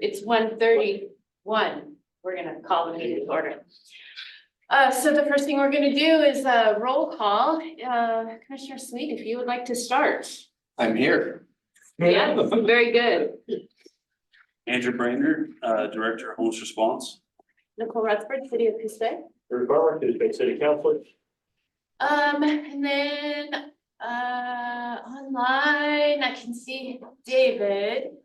It's 1:31. We're gonna call the meeting to order. So the first thing we're gonna do is a roll call. Commissioner Sweet, if you would like to start. I'm here. Yeah, very good. Andrew Brainerd, Director of Homeless Response. Nicole Rutherford, City of Coos Bay. Bruce Farmer, Coos Bay City Councilor. And then, online, I can see David.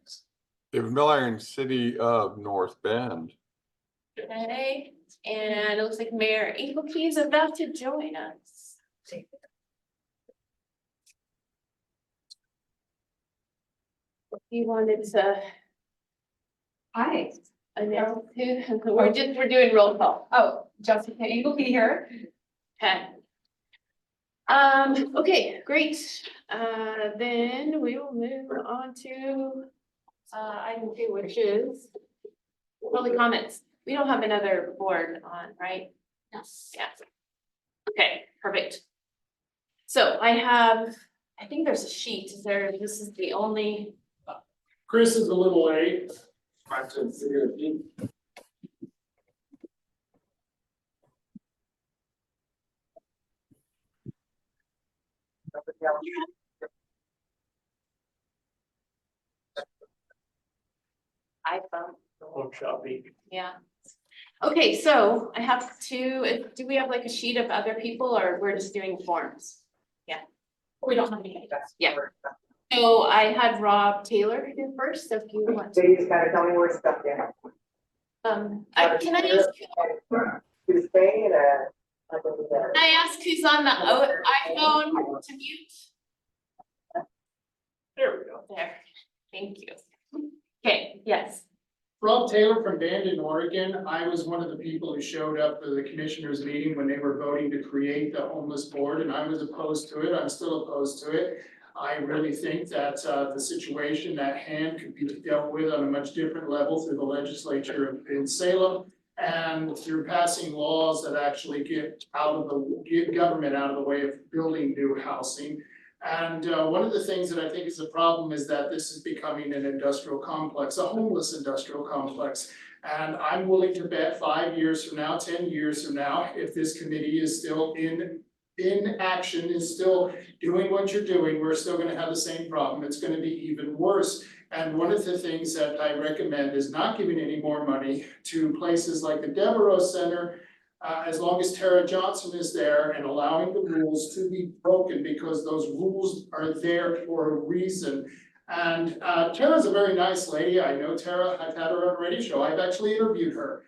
David Miller, City of North Bend. Okay, and it looks like Mayor Engelke is about to join us. He wanted to Hi. announce who, we're doing roll call. Oh, Jessica Engelke here. Okay. Okay, great. Then we will move on to item 2, which is public comments. We don't have another board on, right? Yes. Yeah. Okay, perfect. So I think there's a sheet. This is the only. Chris is a little late. iPhone. Workshopping. Yeah. Okay, so I have to, do we have like a sheet of other people or we're just doing forms? We don't have any. Yeah. So I had Rob Taylor do first, so if you want So to. you just gotta tell me where stuff is. Can I ask who's on the iPhone to mute? There we go. There, thank you. Okay, yes. Rob Taylor from Bandon, Oregon. I was one of the people who showed up for the commissioners meeting when they were voting to create the homeless board, and I was opposed to it. I'm still opposed to it. I really think that the situation at hand could be dealt with on a much different level through the legislature in Salem and through passing laws that actually get government out of the way of building new housing. And one of the things that I think is a problem is that this is becoming an industrial complex, a homeless industrial complex. And I'm willing to bet 5 years from now, 10 years from now, if this committee is still in action, is still doing what you're doing, we're still gonna have the same problem. It's gonna be even worse. And one of the things that I recommend is not giving any more money to places like the Devereaux Center, as long as Tara Johnson is there, and allowing the rules to be broken because those rules are there for a reason. And Tara's a very nice lady. I know Tara. I've had her on a radio show. I've actually interviewed her.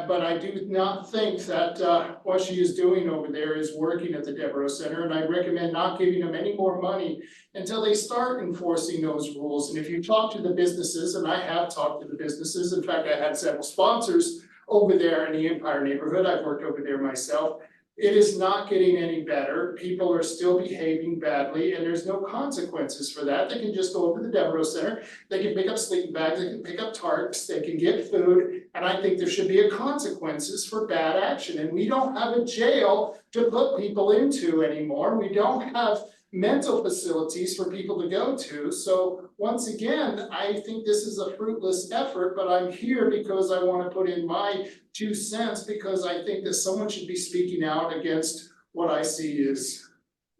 But I do not think that what she is doing over there is working at the Devereaux Center. And I recommend not giving them any more money until they start enforcing those rules. And if you talk to the businesses, and I have talked to the businesses, in fact, I had several sponsors over there in the Empire neighborhood. I've worked over there myself. It is not getting any better. People are still behaving badly and there's no consequences for that. They can just go over to the Devereaux Center. They can pick up sleeping bags, they can pick up tarps, they can get food. And I think there should be a consequences for bad action. And we don't have a jail to put people into anymore. We don't have mental facilities for people to go to. So once again, I think this is a fruitless effort, but I'm here because I want to put in my 2 cents because I think that someone should be speaking out against what I see is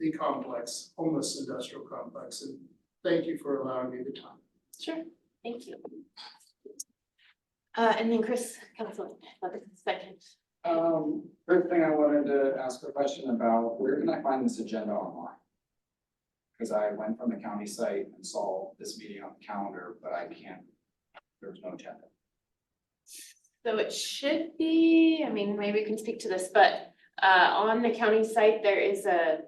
the complex, homeless industrial complex. And thank you for allowing me the time. Sure, thank you. And then Chris, Councilman, second. First thing I wanted to ask a question about, where can I find this agenda online? Because I went from the county site and saw this meeting on the calendar, but I can't, there's no agenda. So it should be, I mean, maybe we can speak to this, but on the county site, there is a,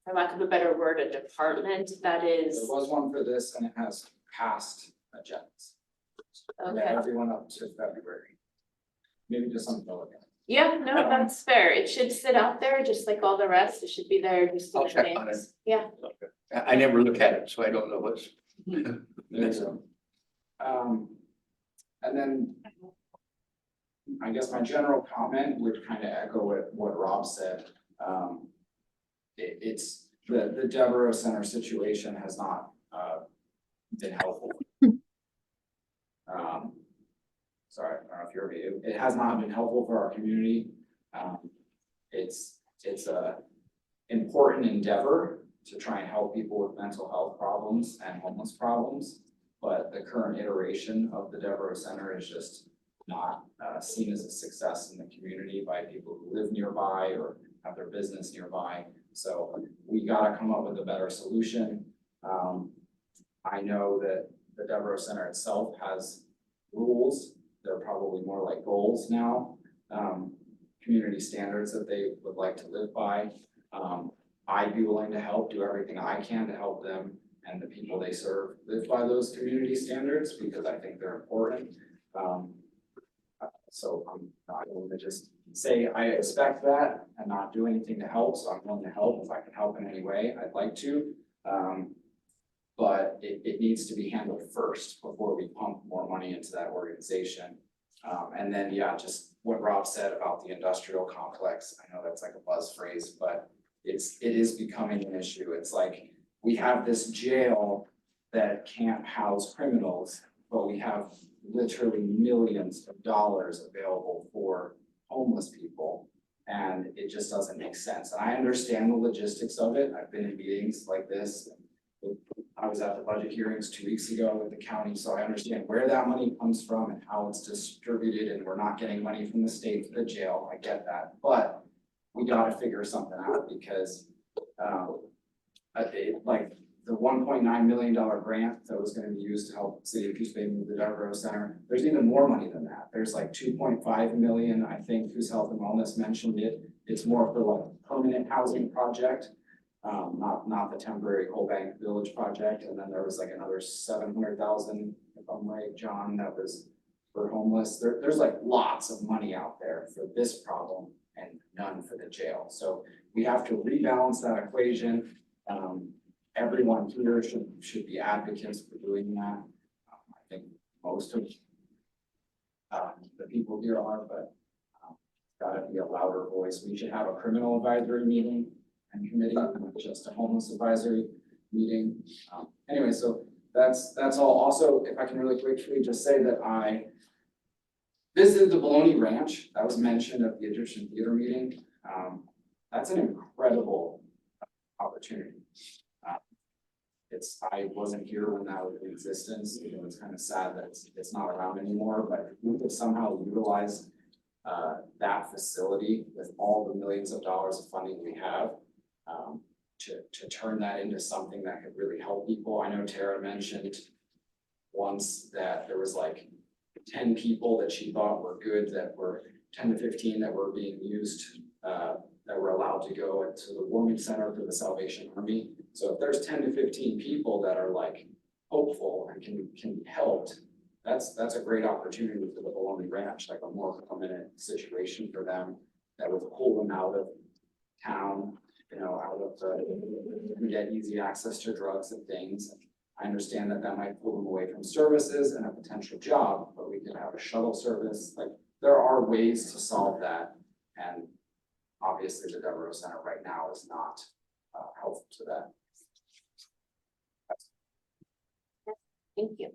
for lack of a better word, a department that There is, was one for this and it has past agendas. okay. Everyone up to February. Maybe just something to look at. Yeah, no, that's fair. It should sit out there just like all the rest. It should be there just in I'll check on advance. Yeah, I never look at it, so I don't know what's. And then I guess my general comment would kind of echo what Rob said. It's the Devereaux Center situation has not been helpful. it has not been helpful for our community. It's a important endeavor to try and help people with mental health problems and homeless problems. But the current iteration of the Devereaux Center is just not seen as a success in the community by people who live nearby or have their business nearby. So we gotta come up with a better solution. I know that the Devereaux Center itself has rules. They're probably more like goals now, community standards that they would like to live by. I'd be willing to help, do everything I can to help them and the people they serve live by those community standards because I think they're important. So I'm not going to just say I expect that and not do anything to help. So I'm willing to help if I can help in any way. I'd like to. But it needs to be handled first before we pump more money into that organization. And then, yeah, just what Rob said about the industrial complex. I know that's like a buzz phrase, but it is becoming an issue. It's like we have this jail that can't house criminals, but we have literally millions of dollars available for homeless people. And it just doesn't make sense. And I understand the logistics of it. I've been in meetings like this. I was at the budget hearings 2 weeks ago with the county, so I understand where that money comes from and how it's distributed, and we're not getting money from the state to the jail. I get that, but we gotta figure something out because like the $1.9 million grant that was gonna be used to help City of Coos Bay move the Devereaux Center, there's even more money than that. There's like 2.5 million, I think, Coos Health and Wellness mentioned it. It's more for like permanent housing project. Not the temporary Coal Bank Village project, and then there was like another 700,000, if I'm right, John, that was for homeless. There's like lots of money out there for this problem and none for the jail. So we have to rebalance that equation. Everyone here should be advocates for doing that. I think most of the people here are, but gotta be a louder voice. We should have a criminal advisory meeting and committee, not just a homeless advisory meeting. Anyway, so that's all. Also, if I can really quickly just say that I visited the Bologna Ranch. That was mentioned at the Egyptian Theater meeting. That's an incredible opportunity. I wasn't here when that was in existence. You know, it's kind of sad that it's not around anymore, but we could somehow utilize that facility with all the millions of dollars of funding we have. To turn that into something that could really help people. I know Tara mentioned once that there was like 10 people that she thought were good, that were 10 to 15 that were being used, that were allowed to go into the warming center for the Salvation Army. So if there's 10 to 15 people that are like hopeful and can be helped, that's a great opportunity for the Bologna Ranch, like a more permanent situation for them that would pull them out of town, you know, out of the, get easy access to drugs and things. I understand that might pull them away from services and a potential job, but we could have a shuttle service. Like there are ways to solve that. And obviously the Devereaux Center right now is not helpful to that. Thank you.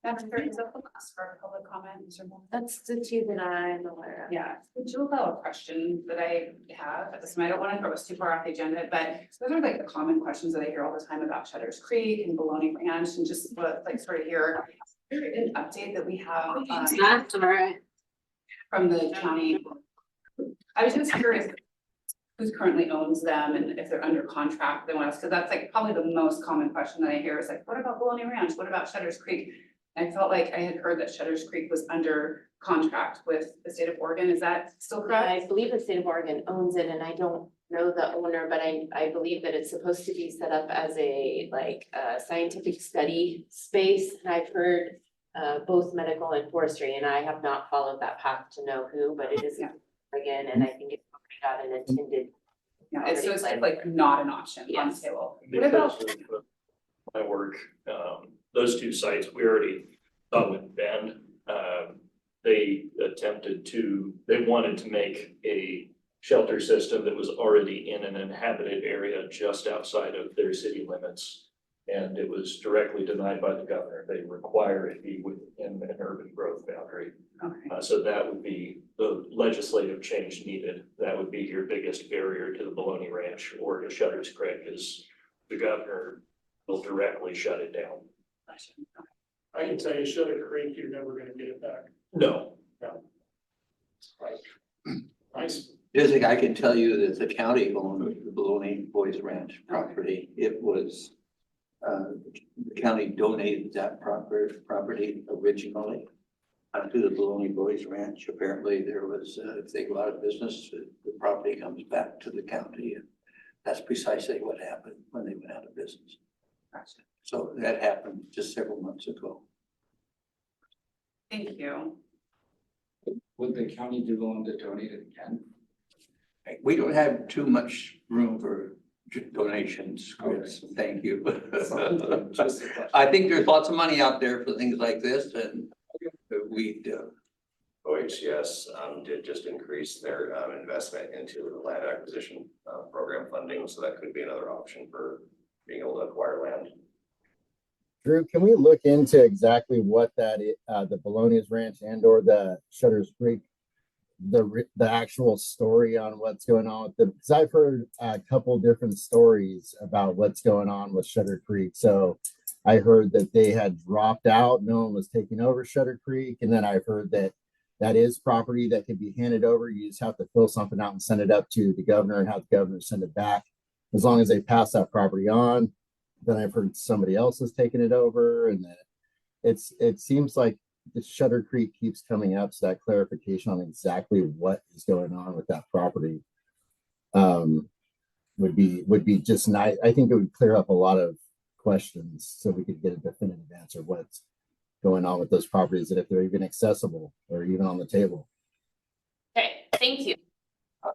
That's great. So ask for public comment, Mr. Moore. That's the two that I'm aware of. Yeah, would you allow a question that I have at this time? I don't want to throw us too far off the agenda, but those are like the common questions that I hear all the time about Shutters Creek and Bologna Ranch and just what like sort of here. An update that we have That's all right. from the county. I was just curious who currently owns them and if they're under contract, they want us, because that's like probably the most common question that I hear is like, what about Bologna Ranch? What about Shutters Creek? I felt like I had heard that Shutters Creek was under contract with the state of Oregon. Is that still correct? I believe the state of Oregon owns it and I don't know the owner, but I believe that it's supposed to be set up as a scientific study space. And I've heard both medical and forestry, and I have not followed that path to know who, but it is Oregon, and I think it's got an intended. Yeah, so it's like not an option on the Yes. table. What Because about, of my work, those two sites, we already thought would bend. They wanted to make a shelter system that was already in an inhabited area just outside of their city limits. And it was directly denied by the governor. They require it be within an urban growth boundary. Okay. So that would be the legislative change needed. That would be your biggest barrier to the Bologna Ranch or to Shutters Creek is the governor will directly shut it down. I can tell you, Sugar Creek, you're never gonna get it back. No, Nice. The other thing I can tell you that the county owned the Bologna Boys Ranch property. It was, the county donated that property originally to the Bologna Boys Ranch. Apparently there was, if they go out of business, the property comes back to the county. And that's precisely what happened when they went out of business. So that happened just several months ago. Thank you. Would the county be willing to donate it again? We don't have too much room for donations, Chris. Thank you. Just a question. I think there's lots of money out there for things like this, and we OHCS did just increase their investment into the land acquisition program funding, so that could be another option for being able to acquire land. Drew, can we look into exactly what that the Bologna's Ranch and or the Shutters Creek, the actual story on what's going on with them? Because I've heard a couple different stories about what's going on with Shutter Creek. So I heard that they had dropped out, no one was taking over Shutter Creek, and then I heard that that is property that can be handed over. You just have to fill something out and send it up to the governor and have the governor send it back. As long as they pass that property on, then I've heard somebody else has taken it over, and then it seems like the Shutter Creek keeps coming up. So that clarification on exactly what is going on with that property would be just nice. I think it would clear up a lot of questions so we could get a definitive answer what's going on with those properties and if they're even accessible or even on the table. Okay, thank you.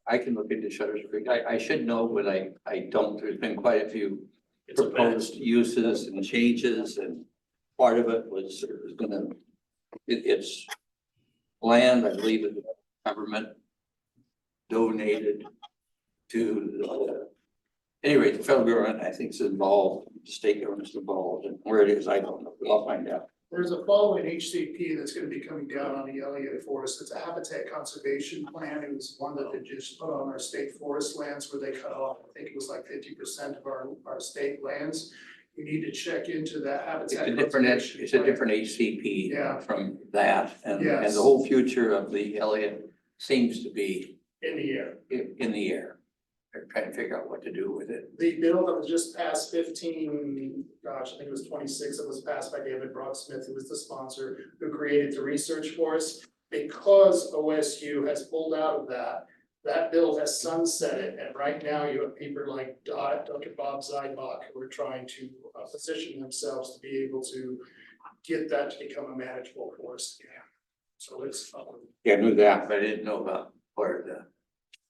I can look into Shutters Creek. I should know, but I don't. There's been quite a few it's a proposed uses and changes, and part of it was gonna, it's land, I believe, the government donated to anyway, the federal government, I think, is involved, the state government's involved, and where it is, I don't know, but I'll find out. There's a following HCP that's gonna be coming down on the Elliott Forest. It's a habitat conservation plan. It was one that they just put on our state forest lands where they cut off, I think it was like 50% of our state lands. You need to check into that habitat. It's a different HCP Yeah. from that, and Yes. the whole future of the Elliott seems to be In the air. in the air. They're trying to figure out what to do with it. The bill that was just passed 15, gosh, I think it was 26, it was passed by David Brocksmith, who was the sponsor, who created the research for us. Because OSU has pulled out of that bill has sunsetted, and right now you have people like Dr. Bob Zybach who are trying to position themselves to be able to get that to become a manageable forest again. So it's, Yeah, I knew that, but I didn't know about part of the.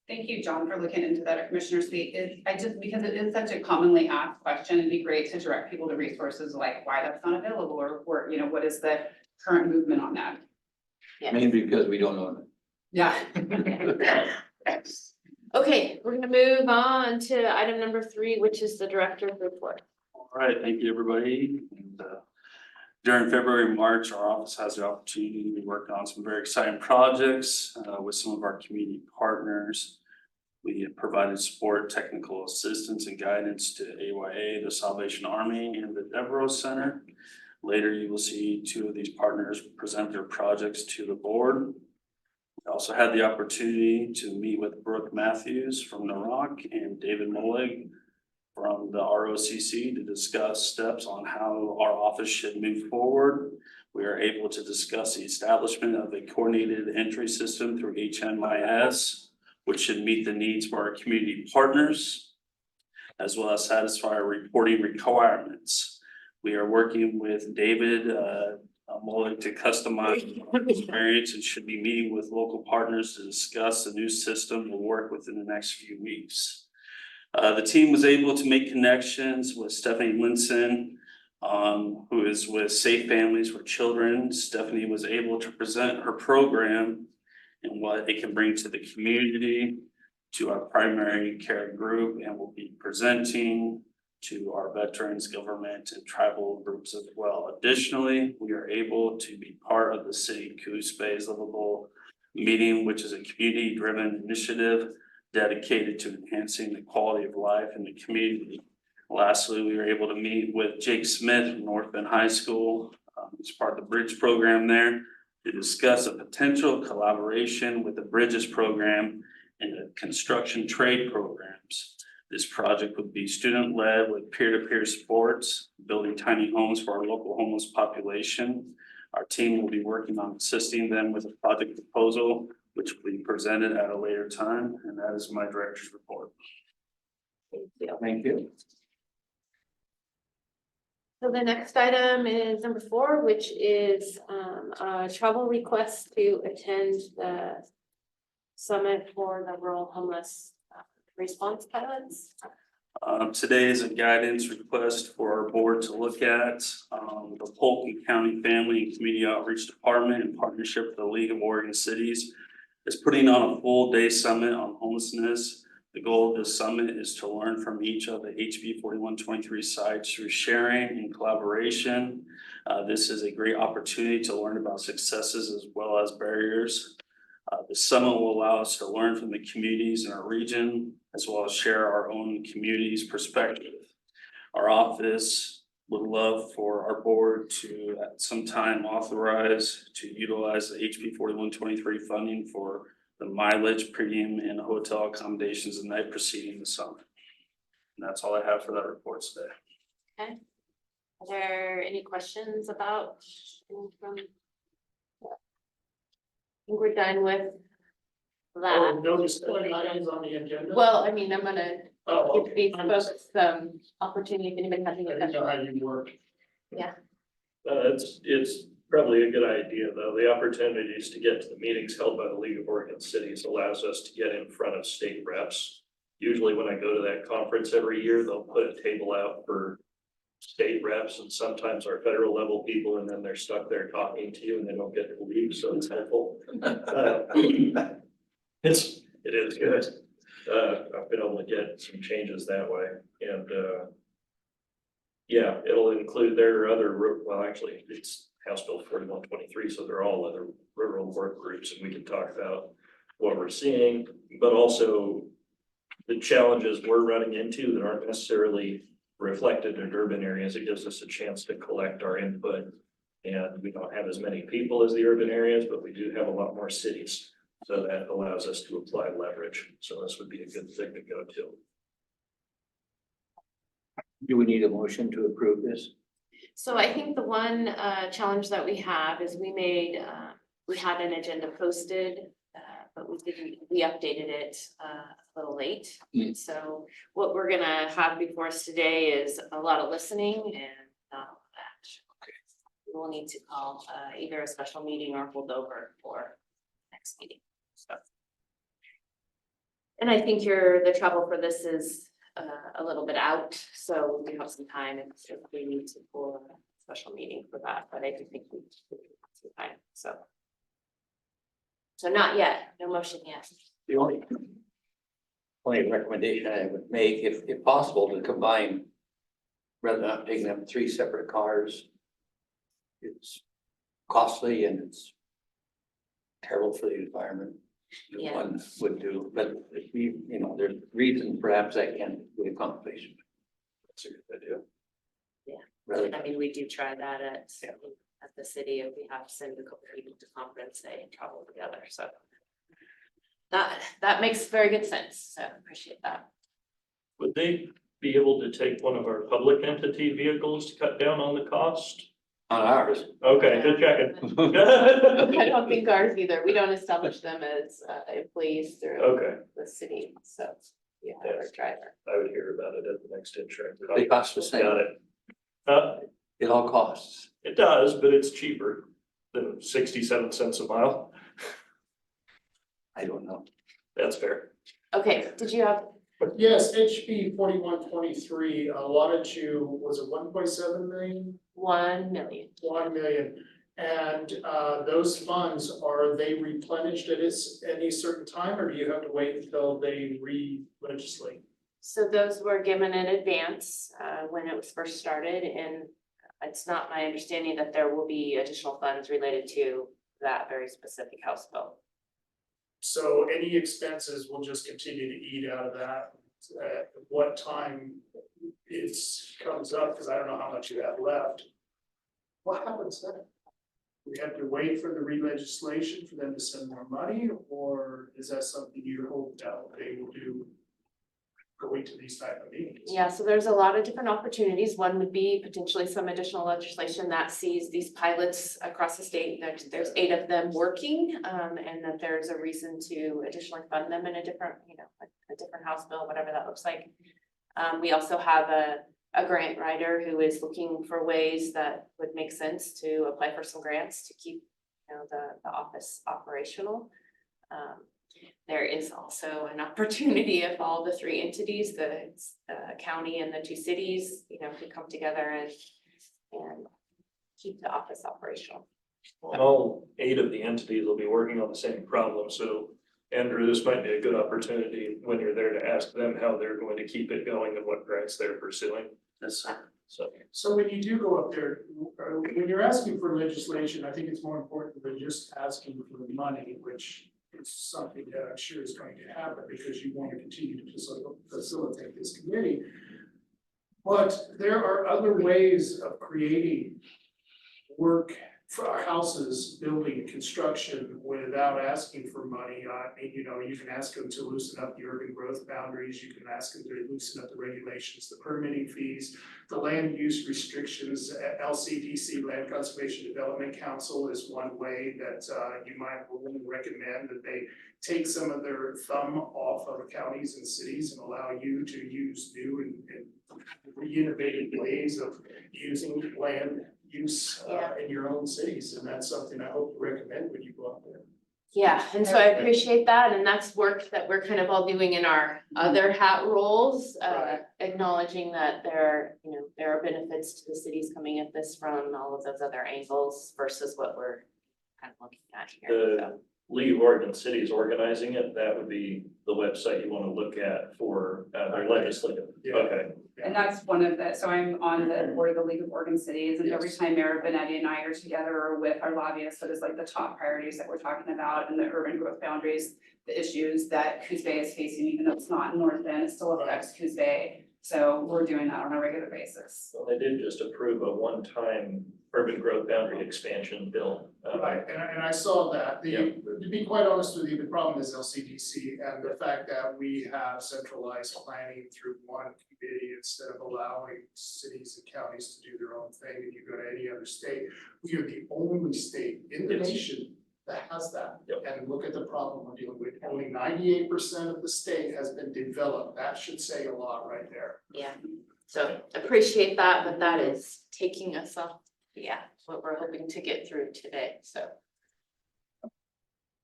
Thank you, John, for looking into that at Commissioner Suite. Because it is such a commonly asked question, it'd be great to direct people to resources like why that's not available or what is the current movement on that? Yeah. Mainly because we don't own it. Yeah. Okay, we're gonna move on to item number 3, which is the director's report. All right, thank you, everybody. And, during February and March, our office has the opportunity to work on some very exciting projects with some of our community partners. We have provided support, technical assistance, and guidance to AYA, the Salvation Army, and the Devereaux Center. Later, you will see 2 of these partners present their projects to the board. I also had the opportunity to meet with Brooke Matthews from Naroc and David Molig from the ROCC to discuss steps on how our office should move forward. We are able to discuss the establishment of a coordinated entry system through HMIS, which should meet the needs for our community partners, as well as satisfy our reporting requirements. We are working with David Molig to customize the experience and should be meeting with local partners to discuss the new system. Will work within the next few weeks. The team was able to make connections with Stephanie Linson, who is with Safe Families for Children. Stephanie was able to present her program and what it can bring to the community, to our primary care group, and will be presenting to our veterans, government, and tribal groups as well. Additionally, we are able to be part of the City Coos Livable Meeting, which is a community-driven initiative dedicated to enhancing the quality of life in the community. Lastly, we were able to meet with Jake Smith from North Bend High School, as part of the Bridge program there, to discuss a potential collaboration with the Bridges program and the construction trade programs. This project would be student-led with peer-to-peer sports, building tiny homes for our local homeless population. Our team will be working on assisting them with a project proposal, which will be presented at a later time, and that is my director's report. Thank you. So the next item is number 4, which is a travel request to attend the summit for the rural homeless response pilots. Today is a guidance request for our board to look at. The Polk County Family and Community Outreach Department, in partnership with the League of Oregon Cities, is putting on a full day summit on homelessness. The goal of this summit is to learn from each of the HB4123 sites through sharing and collaboration. This is a great opportunity to learn about successes as well as barriers. The summit will allow us to learn from the communities in our region, as well as share our own community's perspective. Our office would love for our board to at some time authorize to utilize the HB4123 funding for the mileage, premium, and hotel accommodations the night preceding the summit. And that's all I have for that report today. Okay. Are there any questions about? From? I think we're done with that. No discussion items on the agenda? Well, I mean, I'm gonna Oh, give these I'm folks some opportunity if anybody has any I didn't know questions. how you work. It's probably a good idea, though. The opportunities to get to the meetings held by the League of Oregon Cities allows us to get in front of state reps. Usually when I go to that conference every year, they'll put a table out for state reps and sometimes our federal level people, and then they're stuck there talking to you and they don't get to leave, so it's helpful. It is good. I've been able to get some changes that way, and yeah, it'll include their other, well, actually, it's House Bill 4123, so they're all other rural work groups, and we can talk about what we're seeing, but also the challenges we're running into that aren't necessarily reflected in urban areas. It gives us a chance to collect our input, and we don't have as many people as the urban areas, but we do have a lot more cities. So that allows us to apply leverage. So this would be a good thing to go to. Do we need a motion to approve this? So I think the one challenge that we have is we had an agenda posted, but we updated it a little late. And so what we're gonna have before us today is a lot of listening and not a lot of action. We will need to call either a special meeting or hold over for next meeting. So. And I think the trouble for this is a little bit out, so we have some time if we need to pull a special meeting for that, but I do think we have some time, so. So not yet, no motion yet. The only recommendation I would make, if possible, to combine, rather than not taking up 3 separate cars. It's costly and it's terrible for the environment. Yeah. One would do, but if we, there's reasons perhaps that can't be accomplished. That's a good idea. Yeah. Rather, I mean, we do try that at the city, if we have to send a couple people to conference, they travel together, so. That makes very good sense, so appreciate that. Would they be able to take one of our public entity vehicles to cut down on the cost? on ours. Okay, just checking. I don't think ours either, we don't establish them as employees through Okay, the city, so you have our driver. I would hear about it at the next insurance. They cost the same. Got it. It all costs. It does, but it's cheaper than 67 cents a mile. I don't know. That's fair. Okay, did you have, Yes, HB 4123 allotted you, was it 1.7 million? 1 million? 1 million. And those funds, are they replenished at any certain time, or do you have to wait until they re-legislate? So those were given in advance, when it was first started, and it's not my understanding that there will be additional funds related to that very specific House bill. So any expenses will just continue to eat out of that. At what time it comes up, because I don't know how much you have left. What happens then? We have to wait for the re-legislation for them to send more money, or is that something you hope that they will do going to these type of meetings? Yeah, so there's a lot of different opportunities. One would be potentially some additional legislation that sees these pilots across the state. There's 8 of them working, and that there's a reason to additionally fund them in a different, a different House bill, whatever that looks like. We also have a grant writer who is looking for ways that would make sense to apply for some grants to keep, the office operational. There is also an opportunity if all the 3 entities, the county and the 2 cities, could come together and keep the office operational. And all 8 of the entities will be working on the same problem, so Andrew, this might be a good opportunity when you're there to ask them how they're going to keep it going and what grants they're pursuing. Yes, sir. So when you do go up there, when you're asking for legislation, I think it's more important than just asking for the money, which is something that I'm sure is going to happen because you want to continue to facilitate this committee. But there are other ways of creating work for our houses, building and construction without asking for money. I mean, you can ask them to loosen up the urban growth boundaries, you can ask them to loosen up the regulations, the permitting fees, the land use restrictions. LCDC, Land Conservation Development Council, is one way that you might recommend that they take some of their thumb off of counties and cities and allow you to use new and innovative ways of using land use in your own cities, and that's something I hope to recommend when you go up there. Yeah, and so I appreciate that, and that's work that we're kind of all doing in our other hat roles, acknowledging that there are benefits to the cities coming at this from all of those other angles versus what we're kind of looking at here. The League of Oregon Cities organizing it, that would be the website you want to look at for their legislative. Yeah. Okay. And that's one of the, so I'm on the board of the League of Oregon Cities, and every Yes. time Mayor Benetti and I are together with our lobbyists, that is like the top priorities that we're talking about, and the urban growth boundaries, the issues that Coos Bay is facing, even though it's not in North Bend, it still affects Coos Bay. So we're doing that on a regular basis. Well, they did just approve a one-time urban growth boundary expansion bill. Right, and I saw that. To be quite honest with you, the problem is LCDC and the fact that we have centralized planning through one committee instead of allowing cities and counties to do their own thing, and you go to any other state. We are the only state in the Yes. nation that has that. Yep. And look at the problem we're dealing with. Only 98% of the state has been developed. That should say a lot right there. Yeah, so appreciate that, but that is taking us off, what we're hoping to get through today, so.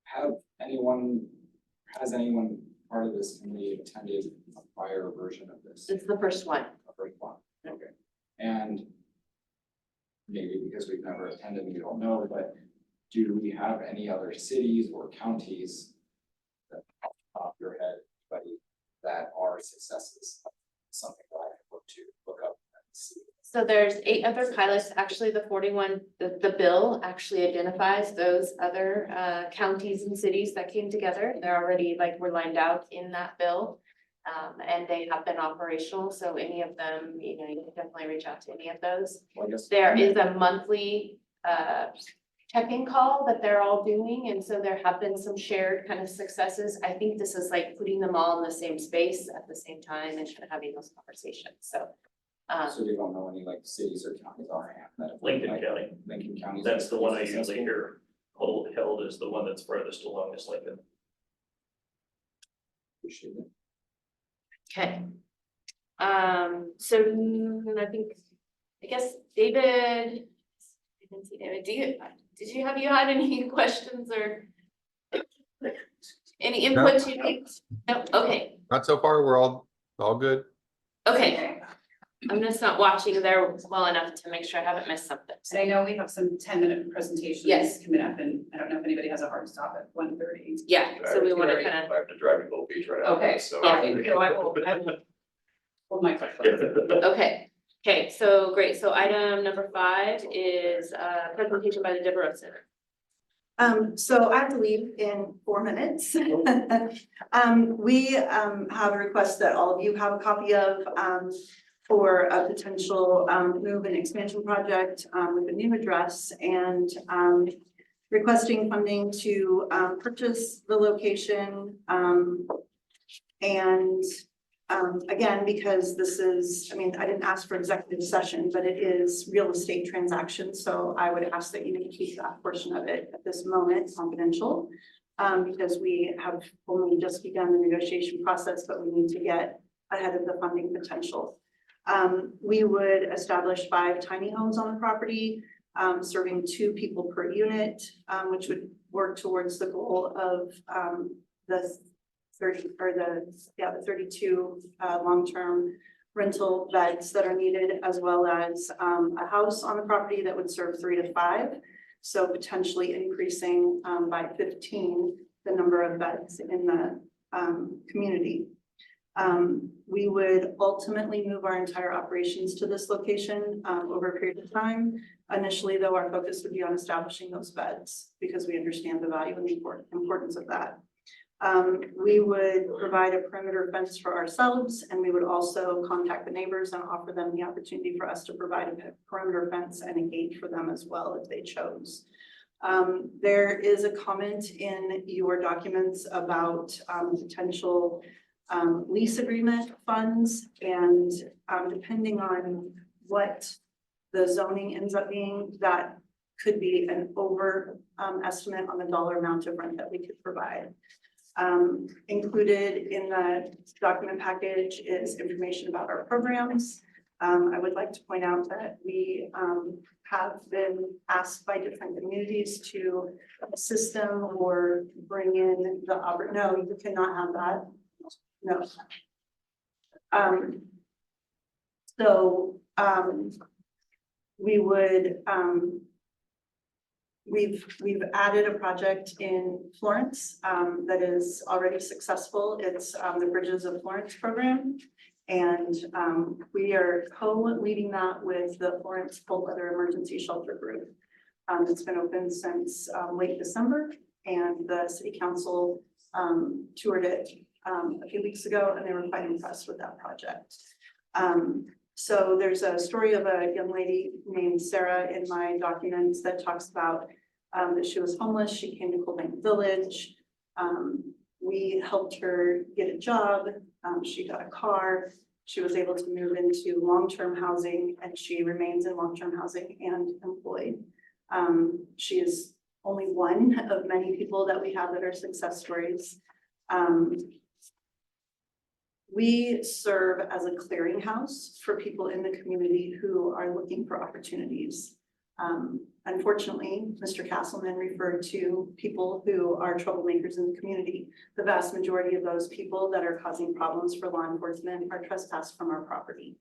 Has anyone part of this committee attended a prior version of this? It's the first one. A first one, okay. And maybe because we've never attended, we don't know, but do we have any other cities or counties that off the top of your head, buddy, that are successes? Something that I look to look up and see. So there's 8 other pilots, actually the 41, the bill actually identifies those other counties and cities that came together. They're already were lined out in that bill. And they have been operational, so any of them, you can definitely reach out to any of those. Well, I guess. There is a monthly check-in call that they're all doing, and so there have been some shared kind of successes. I think this is like putting them all in the same space at the same time and having those conversations, so. So we don't know any cities or counties offhand that have. Lincoln County, Lincoln County. that's the one I usually hear held is the one that's farthest along is Lincoln. Appreciate it. Okay. So I guess David, I didn't see David, have you had any questions or any input you need? No, okay, Not so far, we're all good. okay. I'm just not watching there well enough to make sure I haven't missed something. And I know we have some 10-minute presentations Yes. coming up, and I don't know if anybody has a hard stop at 1:30. Yeah, so we want to kind of, I have to drive to Gold Beach right after Okay, this, so. all right, so I will Hold my question. Okay, so great. So item number 5 is presentation by the Devereaux Center. So I have to leave in 4 minutes. We have a request that all of you have a copy of for a potential move and expansion project with a new address and requesting funding to purchase the location. And again, because this is, I mean, I didn't ask for executive session, but it is real estate transactions. So I would ask that you keep that portion of it at this moment confidential. Because we have only just begun the negotiation process, but we need to get ahead of the funding potential. We would establish 5 tiny homes on the property, serving 2 people per unit, which would work towards the goal of the 32 long-term rental beds that are needed, as well as a house on the property that would serve 3 to 5. So potentially increasing by 15 the number of beds in the community. We would ultimately move our entire operations to this location over a period of time. Initially, though, our focus would be on establishing those beds because we understand the value and the importance of that. We would provide a perimeter fence for ourselves, and we would also contact the neighbors and offer them the opportunity for us to provide a perimeter fence and a gate for them as well if they chose. There is a comment in your documents about potential lease agreement funds, and depending on what the zoning ends up being, that could be an over estimate on the dollar amount of rent that we could provide. Included in the document package is information about our programs. I would like to point out that we have been asked by different communities to assist them or bring in the, no, you cannot have that. No. We would, we've added a project in Florence that is already successful. It's the Bridges of Florence program. And we are co-leading that with the Florence Cold Weather Emergency Shelter Group. It's been open since late December, and the city council toured it a few weeks ago, and they were quite impressed with that project. So there's a story of a young lady named Sarah in my documents that talks about that she was homeless. She came to Cold Lake Village. We helped her get a job. She got a car. She was able to move into long-term housing, and she remains in long-term housing and employed. She is only one of many people that we have that are success stories. We serve as a clearinghouse for people in the community who are looking for opportunities. Unfortunately, Mr. Castleman referred to people who are troublemakers in the community. The vast majority of those people that are causing problems for law enforcement are trespassed from our property.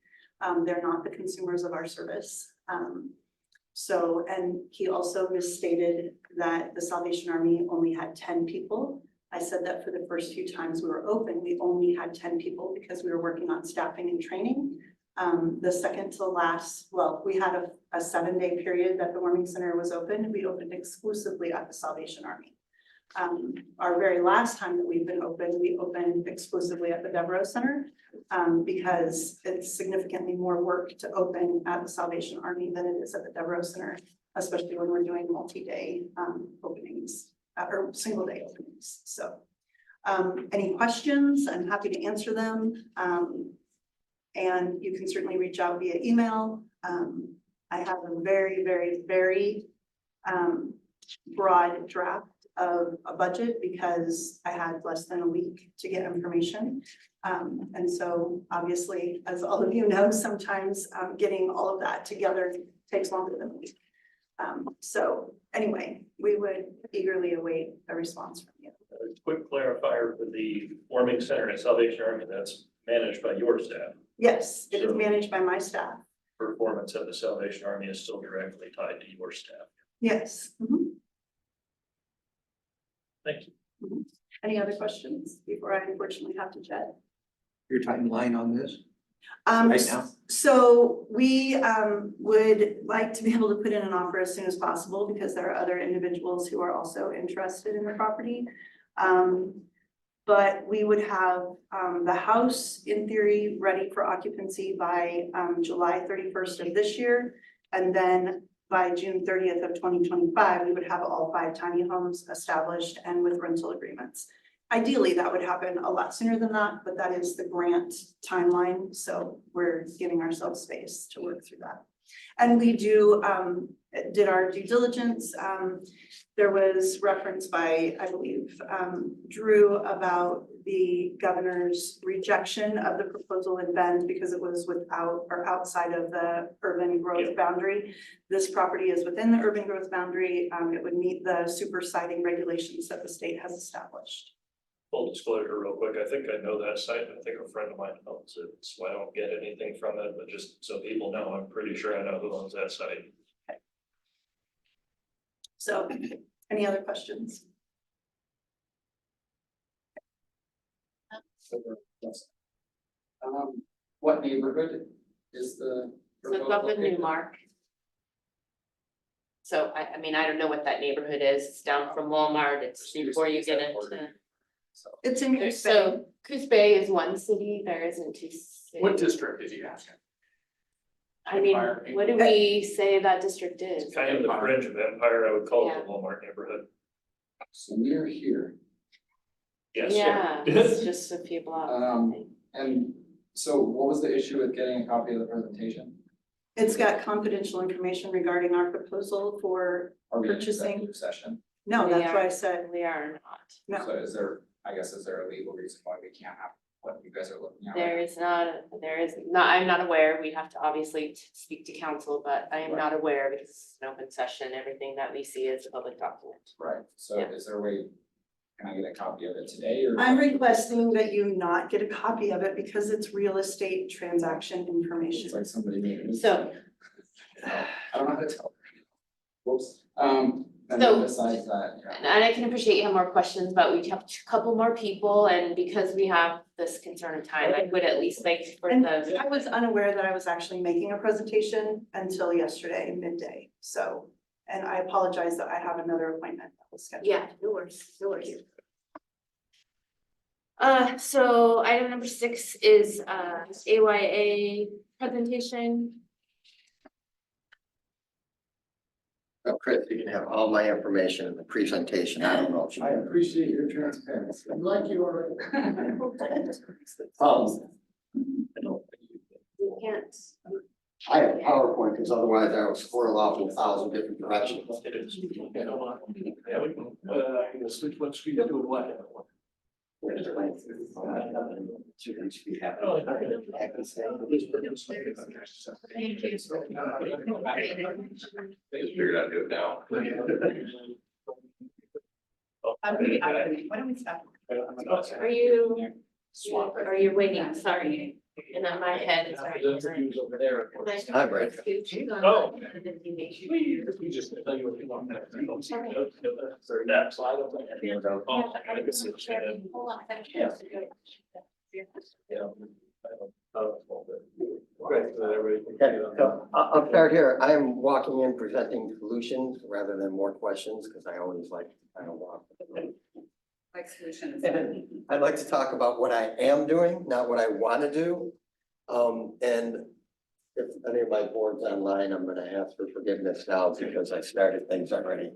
They're not the consumers of our service. And he also misstated that the Salvation Army only had 10 people. I said that for the first few times we were open, we only had 10 people because we were working on staffing and training. The second to last, well, we had a 7-day period that the warming center was open. We opened exclusively at the Salvation Army. Our very last time that we've been open, we opened exclusively at the Devereaux Center because it's significantly more work to open at the Salvation Army than it is at the Devereaux Center, especially when we're doing multi-day openings or single-day openings. So any questions, I'm happy to answer them. And you can certainly reach out via email. I have a very, very, very broad draft of a budget because I had less than a week to get information. And so obviously, as all of you know, sometimes getting all of that together takes longer than a week. So anyway, we would eagerly await a response from you. A quick clarifier for the warming center at Salvation Army, that's managed by your staff. Yes, it is So- managed by my staff. Performance of the Salvation Army is still directly tied to your staff. Yes. Mhm. Thank you. Any other questions before I unfortunately have to jet? Your timeline on this? Right now? So we would like to be able to put in an offer as soon as possible because there are other individuals who are also interested in the property. But we would have the house in theory ready for occupancy by July 31st of this year. And then by June 30th of 2025, we would have all 5 tiny homes established and with rental agreements. Ideally, that would happen a lot sooner than that, but that is the grant timeline, so we're giving ourselves space to work through that. And we did our due diligence. There was reference by, I believe, Drew about the governor's rejection of the proposal in Bend because it was without or outside of the urban growth boundary. This property is within the urban growth boundary. It would meet the super siding regulations that the state has established. Full disclosure real quick, I think I know that site, and I think a friend of mine owns it, so I don't get anything from it, but just so people know, I'm pretty sure I know who owns that site. So, any other questions? What neighborhood is the? So it's up in Newmark. So I mean, I don't know what that neighborhood is. It's down from Walmart. It's before you get into. It's in There's Coos Bay. so Coos Bay is one city. There isn't 2 cities. What district did you ask? I mean, Empire. what do we say that district is? It's kind of the fringe of Empire, I would call it Yeah. the Walmart neighborhood. So we're here. Yes. Yeah, it's just a few blocks. I think. And so what was the issue with getting a copy of the presentation? It's got confidential information regarding our proposal for, Are we in Purchasing. executive session? no, We that's why I are- said, We are not. no. So is there, I guess, is there a legal reason why we can't have what you guys are looking at? There is not, I'm not aware. We have to obviously speak to council, but I am not aware because it's an open session. Everything that we see is a public document. Right, so Yeah. is there a way, can I get a copy of it today or? I'm requesting that you not get a copy of it because it's real estate transaction information. It's like somebody made it. So- I don't know how to tell. Whoops, and So- then besides that, yeah. And I can appreciate you have more questions, but we have a couple more people, and because we have this concern of time, I would at least like for And the. I was unaware that I was actually making a presentation until yesterday midday, so, and I apologize that I have another appointment that was scheduled. Yeah, no worries, no worries. So item number 6 is AYA presentation. Well, Chris, you can have all my information in the presentation. I don't know if you. I appreciate your transparency. I'm like you already. You can't. I have PowerPoint because otherwise I would squirrel off in 1,000 different directions. Yeah, we can, I can switch what screen to what. Thank you. Figured I'd do it now. Why don't we stop? Are you waiting? Sorry. And on my head, it's right. Hi, Brad. Oh. We just tell you what you want. That slide. Okay, so I'll start here. I'm walking in presenting solutions rather than more questions because I always like to kind of walk. Like solutions. And I'd like to talk about what I am doing, not what I want to do. And if any of my boards online, I'm gonna ask for forgiveness now because I started things already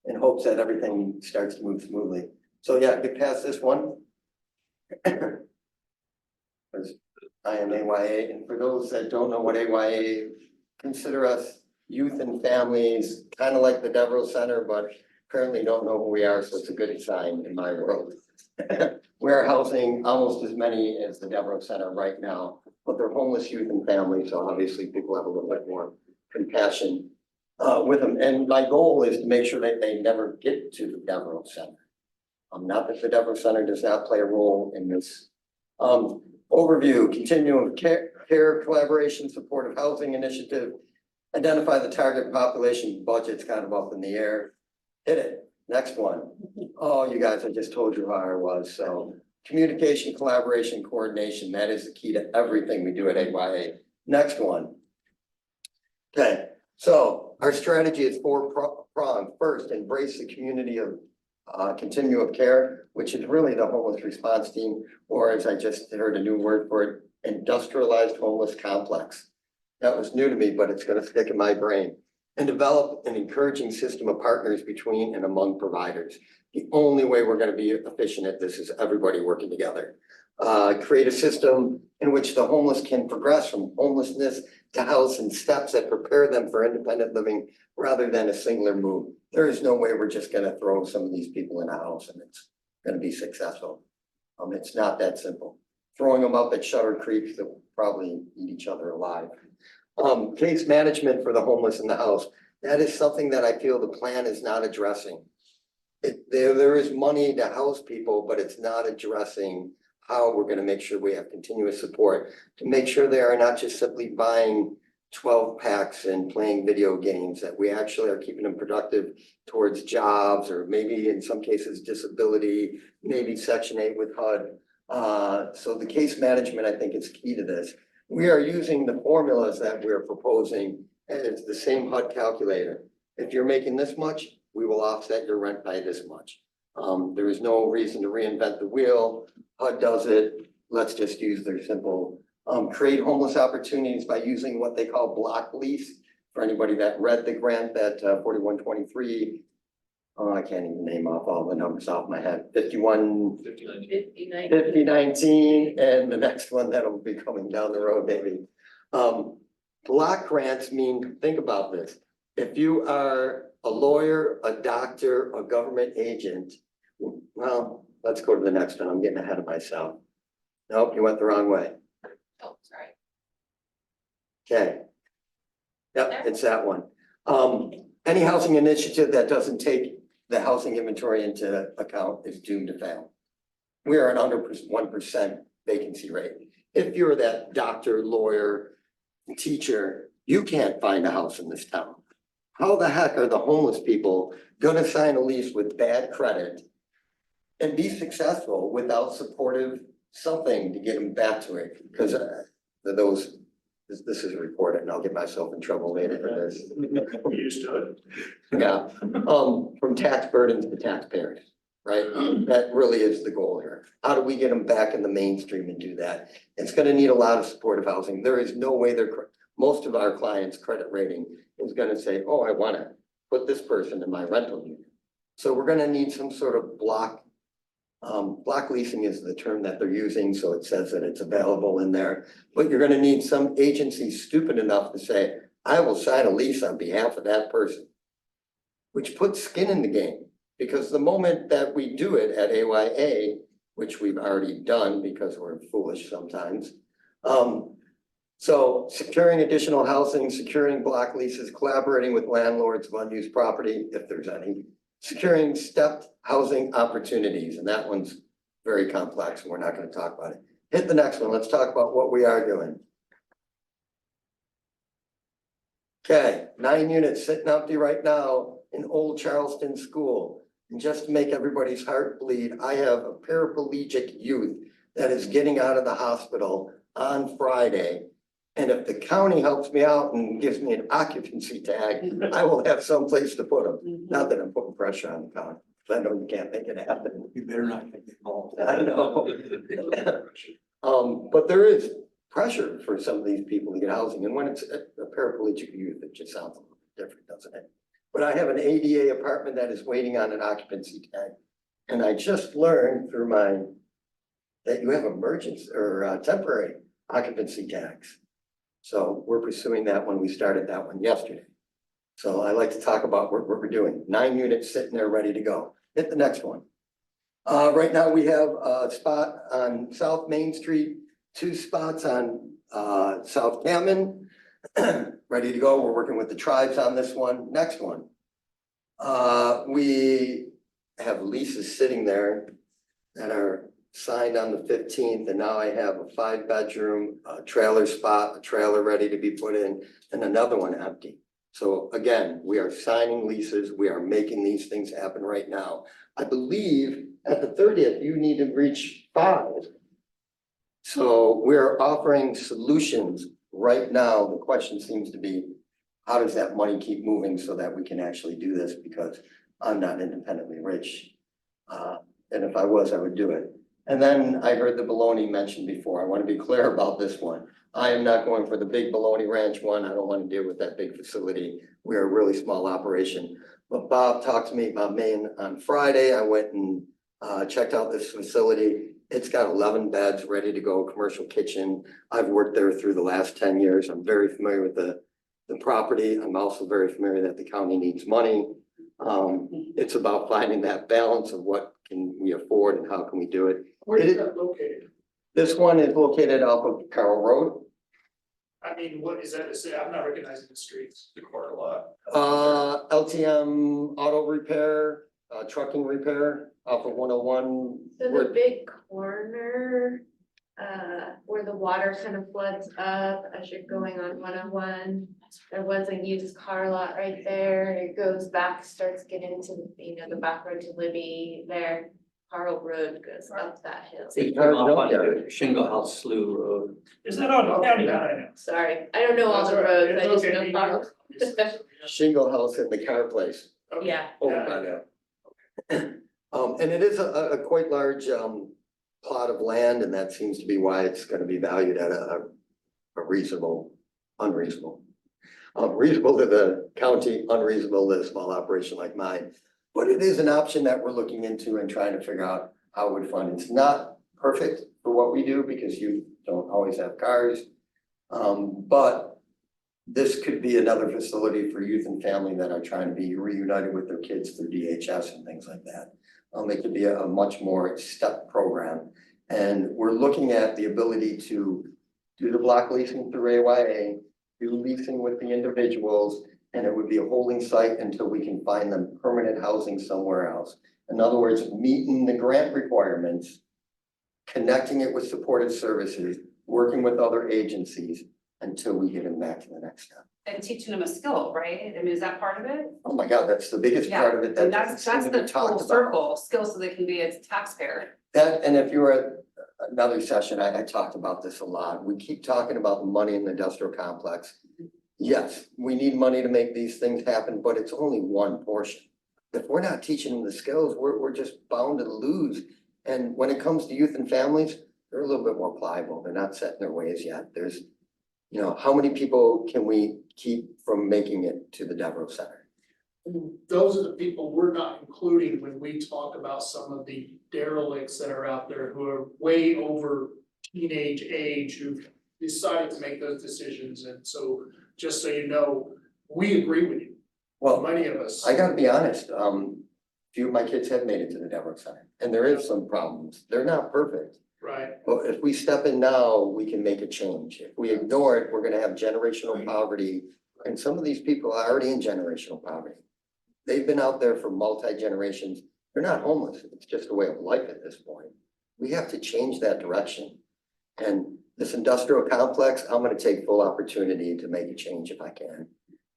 in hopes that everything starts to move smoothly. So yeah, get past this one. Because I am AYA, and for those that don't know what AYA is, consider us youth and families, kind of like the Devereaux Center, but apparently don't know who we are, so it's a good sign in my world. We're housing almost as many as the Devereaux Center right now, but they're homeless youth and families, so obviously people have a little bit more compassion with them. And my goal is to make sure that they never get to the Devereaux Center. Not that the Devereaux Center does not play a role in this. Overview, continuum of care, collaboration, supportive housing initiative, identify the target population, budget's kind of up in the air. Hit it. Next one. Oh, you guys, I just told you how I was, so Communication, collaboration, coordination, that is the key to everything we do at AYA. Next one. Okay, so our strategy is four-pronged. First, embrace the community of continuum of care, which is really the homeless response team, or as I just heard a new word for it, industrialized homeless complex. That was new to me, but it's gonna stick in my brain. And develop an encouraging system of partners between and among providers. The only way we're gonna be efficient at this is everybody working together. Create a system in which the homeless can progress from homelessness to house in steps that prepare them for independent living rather than a singular move. There is no way we're just gonna throw some of these people in a house and it's gonna be successful. It's not that simple. Throwing them up at Shutter Creek, they'll probably eat each other alive. Case management for the homeless in the house. That is something that I feel the plan is not addressing. There is money to house people, but it's not addressing how we're gonna make sure we have continuous support to make sure they are not just simply buying 12 packs and playing video games, that we actually are keeping them productive towards jobs or maybe in some cases disability, maybe Section 8 with HUD. So the case management, I think, is key to this. We are using the formulas that we're proposing, and it's the same HUD calculator. If you're making this much, we will offset your rent by this much. There is no reason to reinvent the wheel. HUD does it. Let's just use their simple, create homeless opportunities by using what they call block lease. For anybody that read the grant that 4123, I can't even name off all the numbers off my head, 5019, and the next one that'll be coming down the road, maybe. Block grants mean, think about this. If you are a lawyer, a doctor, a government agent, well, let's go to the next one. I'm getting ahead of myself. Nope, you went the wrong way. Oh, sorry. Okay. Yep, it's that one. Any housing initiative that doesn't take the housing inventory into account is doomed to fail. We are at under 1% vacancy rate. If you're that doctor, lawyer, teacher, you can't find a house in this town. How the heck are the homeless people gonna sign a lease with bad credit and be successful without supportive something to get them back to it? Because this is recorded and I'll get myself in trouble later for this. We're used to it. Yeah, from tax burdens to taxpayers, right? That really is the goal here. How do we get them back in the mainstream and do that? It's gonna need a lot of supportive housing. There is no way most of our clients' credit rating is gonna say, oh, I wanna put this person in my rental unit. So we're gonna need some sort of block leasing is the term that they're using, so it says that it's available in there. But you're gonna need some agency stupid enough to say, I will sign a lease on behalf of that person. Which puts skin in the game, because the moment that we do it at AYA, which we've already done because we're foolish sometimes. So securing additional housing, securing block leases, collaborating with landlords of unused property, if there's any. Securing stepped housing opportunities, and that one's very complex, and we're not gonna talk about it. Hit the next one, let's talk about what we are doing. Okay, 9 units sitting empty right now in Old Charleston School. And just to make everybody's heart bleed, I have a paraplegic youth that is getting out of the hospital on Friday. And if the county helps me out and gives me an occupancy tag, I will have someplace to put them. Not that I'm putting pressure on the county, because I know you can't make it happen. You better not get involved. I know. But there is pressure for some of these people to get housing. And when it's a paraplegic youth, it just sounds a little bit different, doesn't it? But I have an ADA apartment that is waiting on an occupancy tag. And I just learned through that you have emergency or temporary occupancy tags. So we're pursuing that one. We started that one yesterday. So I like to talk about what we're doing. 9 units sitting there ready to go. Hit the next one. Right now we have a spot on South Main Street, 2 spots on South Cammon. Ready to go. We're working with the tribes on this one. Next one. We have leases sitting there that are signed on the 15th, and now I have a 5-bedroom trailer spot, a trailer ready to be put in, and another one empty. So again, we are signing leases, we are making these things happen right now. I believe at the 30th, you need to reach 5. So we're offering solutions right now. The question seems to be, how does that money keep moving so that we can actually do this? Because I'm not independently rich. And if I was, I would do it. And then I heard the bologna mentioned before. I want to be clear about this one. I am not going for the big bologna ranch one. I don't want to deal with that big facility. We are a really small operation. But Bob talked to me about Maine on Friday. I went and checked out this facility. It's got 11 beds ready to go, commercial kitchen. I've worked there through the last 10 years. I'm very familiar with the property. I'm also very familiar that the county needs money. It's about finding that balance of what can we afford and how can we do it. Where is that located? This one is located off of Carroll Road. I mean, what is that? I'm not recognizing the streets. The corner lot. LTM auto repair, trucking repair off of 101. So the big corner, where the water kind of floods up as you're going on 101. There was a used car lot right there. It goes back, starts getting to, the back road to Libby there. Carl Road goes up that hill. They turn off on Shingle House Slough Road. Is that on county line? Sorry, I don't know all the That's all right. roads, I It's just okay. know Carl. Shingle House and the car place Yeah. over by there. And it is a quite large plot of land, and that seems to be why it's gonna be valued at a reasonable, unreasonable. Reasonable to the county, unreasonable to a small operation like mine. But it is an option that we're looking into and trying to figure out how it would fund. It's not perfect for what we do because you don't always have cars. But this could be another facility for youth and family that are trying to be reunited with their kids through DHS and things like that. It could be a much more step program. And we're looking at the ability to do the block leasing through AYA, do leasing with the individuals, and it would be a holding site until we can find them permanent housing somewhere else. In other words, meeting the grant requirements, connecting it with supportive services, working with other agencies until we get them back to the next step. And teaching them a skill, right? I mean, is that part of it? Oh my God, that's the biggest part of it that And doesn't that's seem to the be full talked about. circle, skills so they can be a taxpayer. That, and if you were at another session, I talked about this a lot. We keep talking about the money in the industrial complex. Yes, we need money to make these things happen, but it's only one portion. If we're not teaching them the skills, we're just bound to lose. And when it comes to youth and families, they're a little bit more pliable. They're not set in their ways yet. There's, how many people can we keep from making it to the Devereaux Center? Those are the people we're not including when we talk about some of the derelicts that are out there who are way over teenage age, who've decided to make those decisions. And so, just so you know, we agree with you. Well, Many of us. I gotta be honest, few of my kids have made it to the Devereaux Center, and there is some problems. They're not perfect. Right. But if we step in now, we can make a change. If we ignore it, we're gonna have generational poverty. And some of these people are already in generational poverty. They've been out there for multi-generations. They're not homeless. It's just a way of life at this point. We have to change that direction. And this industrial complex, I'm gonna take full opportunity to make a change if I can.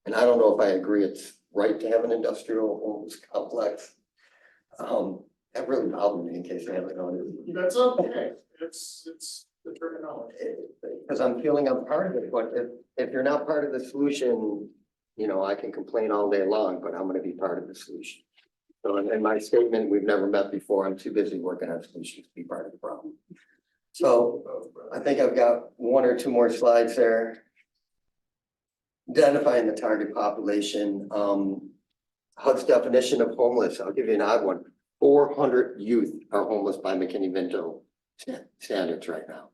And I don't know if I agree it's right to have an industrial homes complex. That really bothered me in case they haven't noticed. That's okay. It's the terminology. Because I'm feeling I'm part of it, but if you're not part of the solution, I can complain all day long, but I'm gonna be part of the solution. So in my statement, we've never met before. I'm too busy working on solutions to be part of the problem. So I think I've got 1 or 2 more slides there. Identifying the target population, HUD's definition of homeless, I'll give you an odd one. 400 youth are homeless by McKinney-Vento standards right now.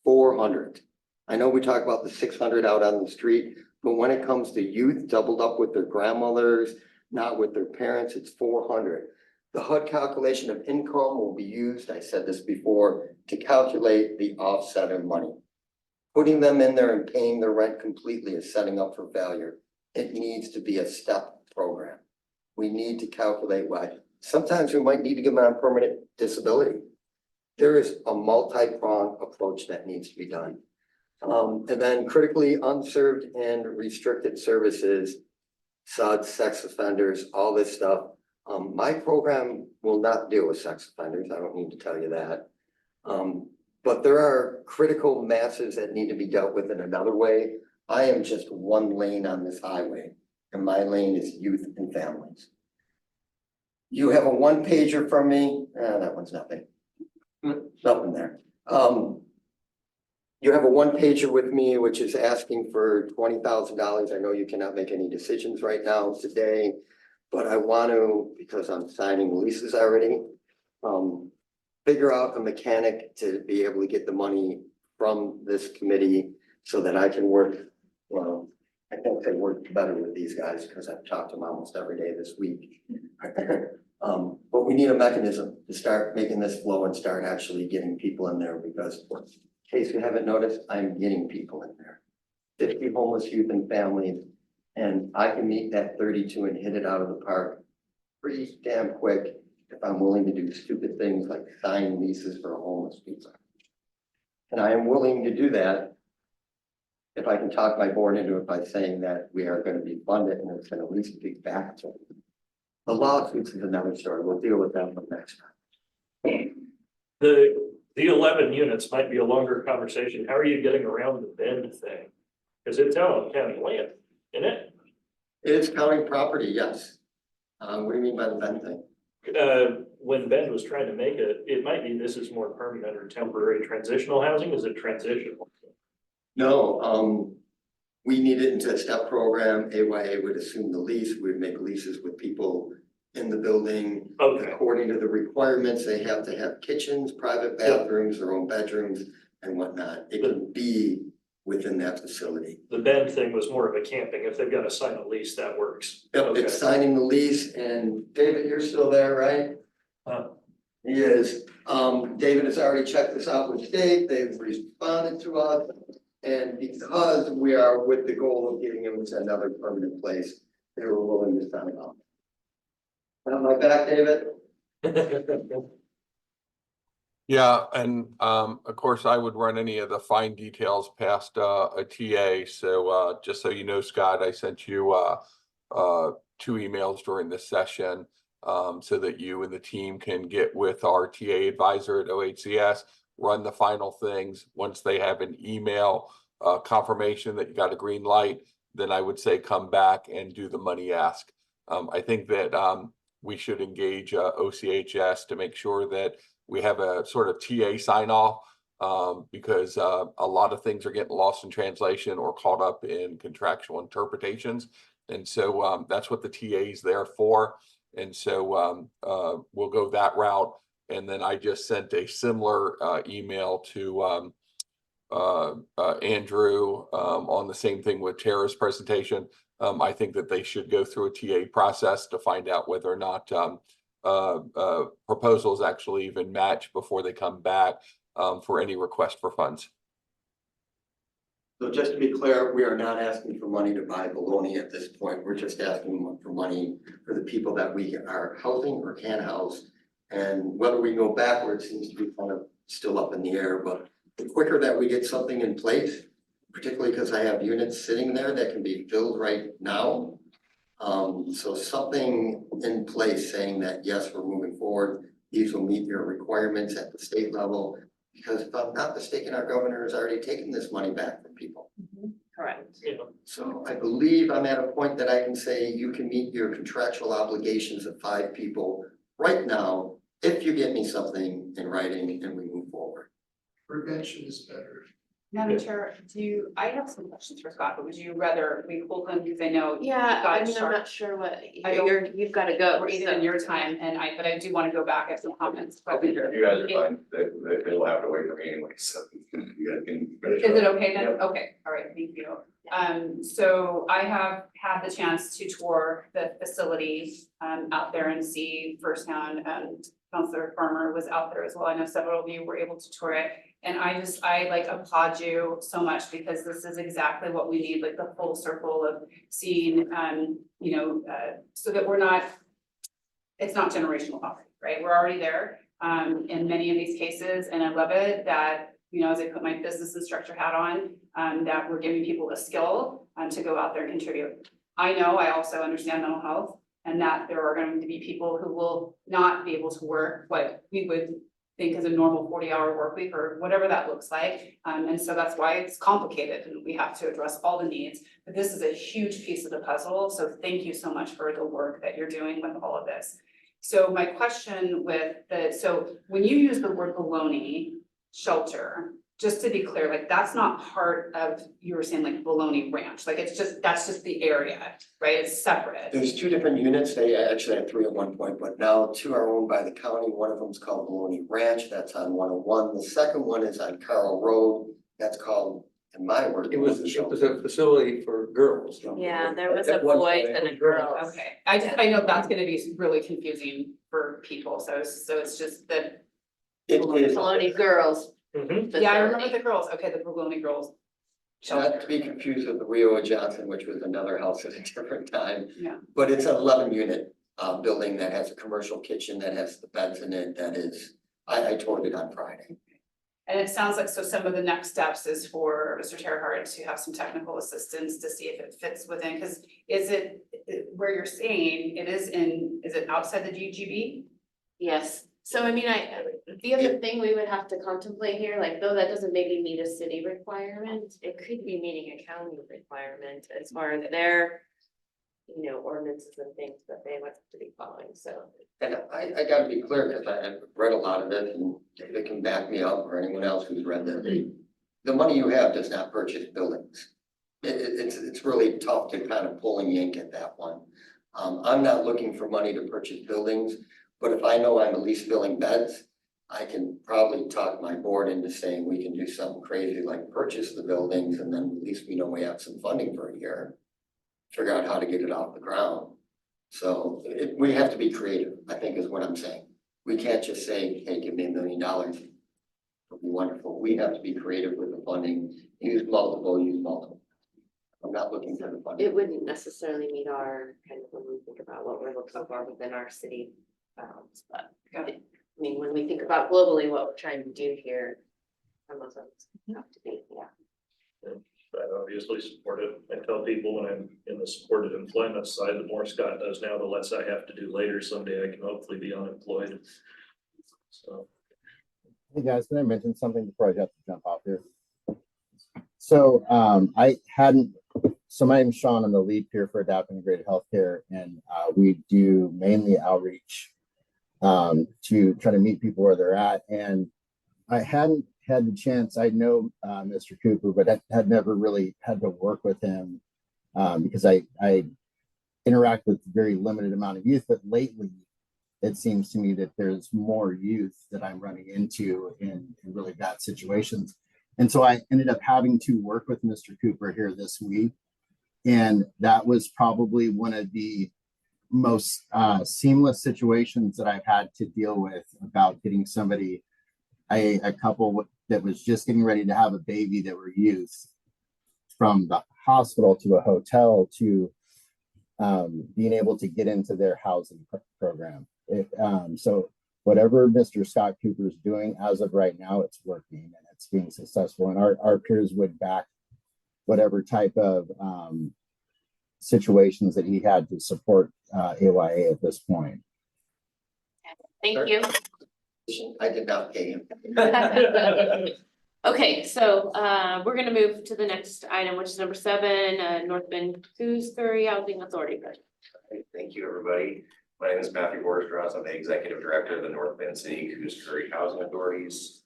400. I know we talk about the 600 out on the street, but when it comes to youth doubled up with their grandmothers, not with their parents, it's 400. The HUD calculation of income will be used, I said this before, to calculate the offset of money. Putting them in there and paying their rent completely is setting up for failure. It needs to be a step program. We need to calculate why. Sometimes we might need to give them on permanent disability. There is a multi-pronged approach that needs to be done. And then critically unserved and restricted services. suds, sex offenders, all this stuff. My program will not deal with sex offenders. I don't need to tell you that. But there are critical masses that need to be dealt with in another way. I am just one lane on this highway, and my lane is youth and families. You have a one pager from me, that one's nothing. Nothing there. You have a one pager with me, which is asking for $20,000. I know you cannot make any decisions right now today, but I want to, because I'm signing leases already, figure out a mechanic to be able to get the money from this committee so that I can work, well, I think they work better with these guys because I've talked to them almost every day this week. But we need a mechanism to start making this flow and start actually getting people in there because in case you haven't noticed, I'm getting people in there. 50 homeless youth and families, and I can meet that 32 and hit it out of the park pretty damn quick if I'm willing to do stupid things like sign leases for homeless people. And I am willing to do that if I can talk my board into it by saying that we are going to be funded and it's going to at least be back to them. The lawsuits is another story. We'll deal with that one next time. The 11 units might be a longer conversation. How are you getting around the Bend thing? Because it's out on county land, isn't it? It is county property, yes. What do you mean by the Bend thing? When Bend was trying to make it, it might be this is more permanent or temporary transitional housing. Is it transitional? No, we need it into a step program. AYA would assume the lease. We'd make leases with people in the building. Okay. According to the requirements, they have to have kitchens, private bathrooms, their own bedrooms and whatnot. It can be within that facility. The Bend thing was more of a camping. If they've got to sign a lease, that works. Yep, Okay. it's signing the lease and David, you're still there, right? He is. David has already checked this out with state. They've responded to us. And because we are with the goal of getting him to another permanent place, they were willing to sign off. Am I back, David? Yeah, and of course, I would run any of the fine details past a TA. So just so you know, Scott, I sent you 2 emails during this session so that you and the team can get with our TA advisor at OHCS, run the final things. Once they have an email confirmation that you got a green light, then I would say come back and do the money ask. I think that we should engage OCHS to make sure that we have a sort of TA sign off because a lot of things are getting lost in translation or caught up in contractual interpretations. And so that's what the TA is there for. And so we'll go that route. And then I just sent a similar email to Andrew on the same thing with Tara's presentation. I think that they should go through a TA process to find out whether or not proposals actually even match before they come back for any request for funds. So just to be clear, we are not asking for money to buy baloney at this point. We're just asking for money for the people that we are housing or can house. And whether we go backwards seems to be kind of still up in the air, but the quicker that we get something in place, particularly because I have units sitting there that can be filled right now. So something in place saying that, yes, we're moving forward. These will meet your requirements at the state level. Because if I'm not mistaken, our governor has already taken this money back from people. Correct. Yeah. So I believe I'm at a point that I can say you can meet your contractual obligations of 5 people right now, if you get me something in writing and we move forward. Prevention is better. Madam Chair, I have some questions for Scott, but would you rather we hold them because I know Yeah, Got I it, mean, I'm sure. not sure what, I don't- you've got to go. we're eating so- in your time but I do want to go back at some comments. But You guys are fine, they'll have to wait for me anyway, so you guys can. finish Is it up. okay then? Yep. Okay, all right, thank you. So I have had the chance to tour the facilities out there and see firsthand, and Councilor Farmer was out there as well. I know several of you were able to tour it. And I like applaud you so much because this is exactly what we need, like the full circle of seeing, so that we're not, it's not generational poverty, right? We're already there in many of these cases. And I love it that, as I put my business instructor hat on, that we're giving people a skill to go out there and contribute. I also understand mental health and that there are going to be people who will not be able to work what we would think is a normal 40-hour work week or whatever that looks like. And so that's why it's complicated and we have to address all the needs. But this is a huge piece of the puzzle. So thank you so much for the work that you're doing with all of this. So my question so when you use the word baloney shelter, just to be clear, like that's not part of, you were saying like Baloney Ranch, like that's just the area, right? It's separate. There's two different units. They actually had three at one point, but now two are owned by the county. One of them is called Baloney Ranch. That's on 101. The second one is on Carl Road. That's called, in my word. It was a facility for girls. Yeah, there was a At one boys point, and a girl. Okay, I know that's gonna be really confusing for people, so it's just that. It is Baloney girls. Yeah, I remember the girls, okay, the Baloney girls. not to be confused with the Rio Johnson, which was another house at a different time. Yeah. But it's an 11-unit building that has a commercial kitchen, that has the beds in it, that is, I toured it on Friday. And it sounds like, so some of the next steps is for Mr. Terhart to have some technical assistance to see if it fits within, because is it, where you're saying it is it outside the GGB? Yes, so I mean, the other thing we would have to contemplate here, like though that doesn't maybe meet a city requirement, it could be meeting a county requirement as far as their, ordinances and things that they want to be following, so. And I gotta be clear, because I've read a lot of it, and if it can back me up, or anyone else who's read that, the money you have does not purchase buildings. It's really tough to kind of pull and yank at that one. I'm not looking for money to purchase buildings, but if I know I'm at least filling beds, I can probably talk my board into saying we can do something crazy like purchase the buildings, and then at least we know we have some funding for a year. Figure out how to get it off the ground. So we have to be creative, I think is what I'm saying. We can't just say, hey, give me $1 million. It'll be wonderful. We have to be creative with the funding, use multiple. I'm not looking for the funding. It wouldn't necessarily meet our, kind of when we think about what we're looking for within our city bounds, but. I mean, when we think about globally, what we're trying to do here, some of those have to be, I obviously support it. I tell people when I'm in the supported employment side, the more Scott does now, the less I have to do later. Someday I can hopefully be unemployed. So. Hey guys, can I mention something before I have to jump off here? So my name's Sean, I'm the lead here for Adapt Integrated Healthcare, and we do mainly outreach to try to meet people where they're at. And I hadn't had the chance, I know Mr. Cooper, but I had never really had to work with him because I interact with very limited amount of youth, but lately it seems to me that there's more youth that I'm running into in really bad situations. And so I ended up having to work with Mr. Cooper here this week. And that was probably one of the most seamless situations that I've had to deal with about getting somebody, a couple that was just getting ready to have a baby that were youth, from the hospital to a hotel to being able to get into their housing program. So whatever Mr. Scott Cooper is doing as of right now, it's working and it's being successful. And our peers would back whatever type of situations that he had to support AYA at this point. Thank you. I did not pay him. Okay, so we're gonna move to the next item, which is number 7, North Bend Gooseberry Housing Authority project. Thank you, everybody. My name is Matthew Borstras. I'm the Executive Director of the North Bend City Gooseberry Housing Authorities.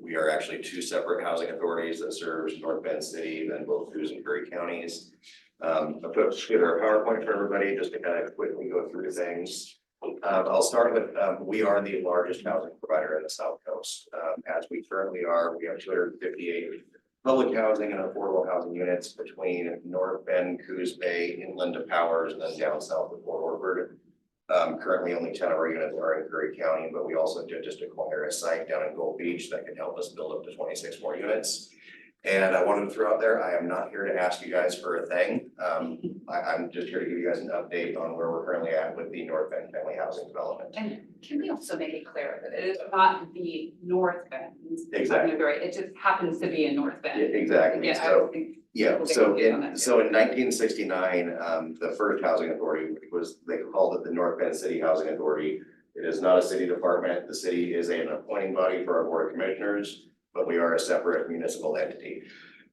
We are actually two separate housing authorities that serves North Bend City, then both Gooseberry counties. I put together a PowerPoint for everybody just to kind of quickly go through things. I'll start with, we are the largest housing provider in the South Coast. As we currently are, we have 258 public housing and affordable housing units between North Bend, Coos Bay, inland to Powers, and then down south of Port Orford. Currently only 10 of our units are in Curry County, but we also did just acquire a site down in Gold Beach that could help us build up to 26 more units. And I wanted to throw out there, I am not here to ask you guys for a thing. I'm just here to give you guys an update on where we're currently at with the North Bend Family Housing Development. And can we also make it clear that it is not the North Bend? Exactly. It just happens to be in North Bend. Exactly. Yeah, I So don't think. Yeah, We'll get so confused on in, that so too. in 1969, the first housing authority was, they called it the North Bend City Housing Authority. It is not a city department. The city is an appointing body for our board of commissioners, but we are a separate municipal entity.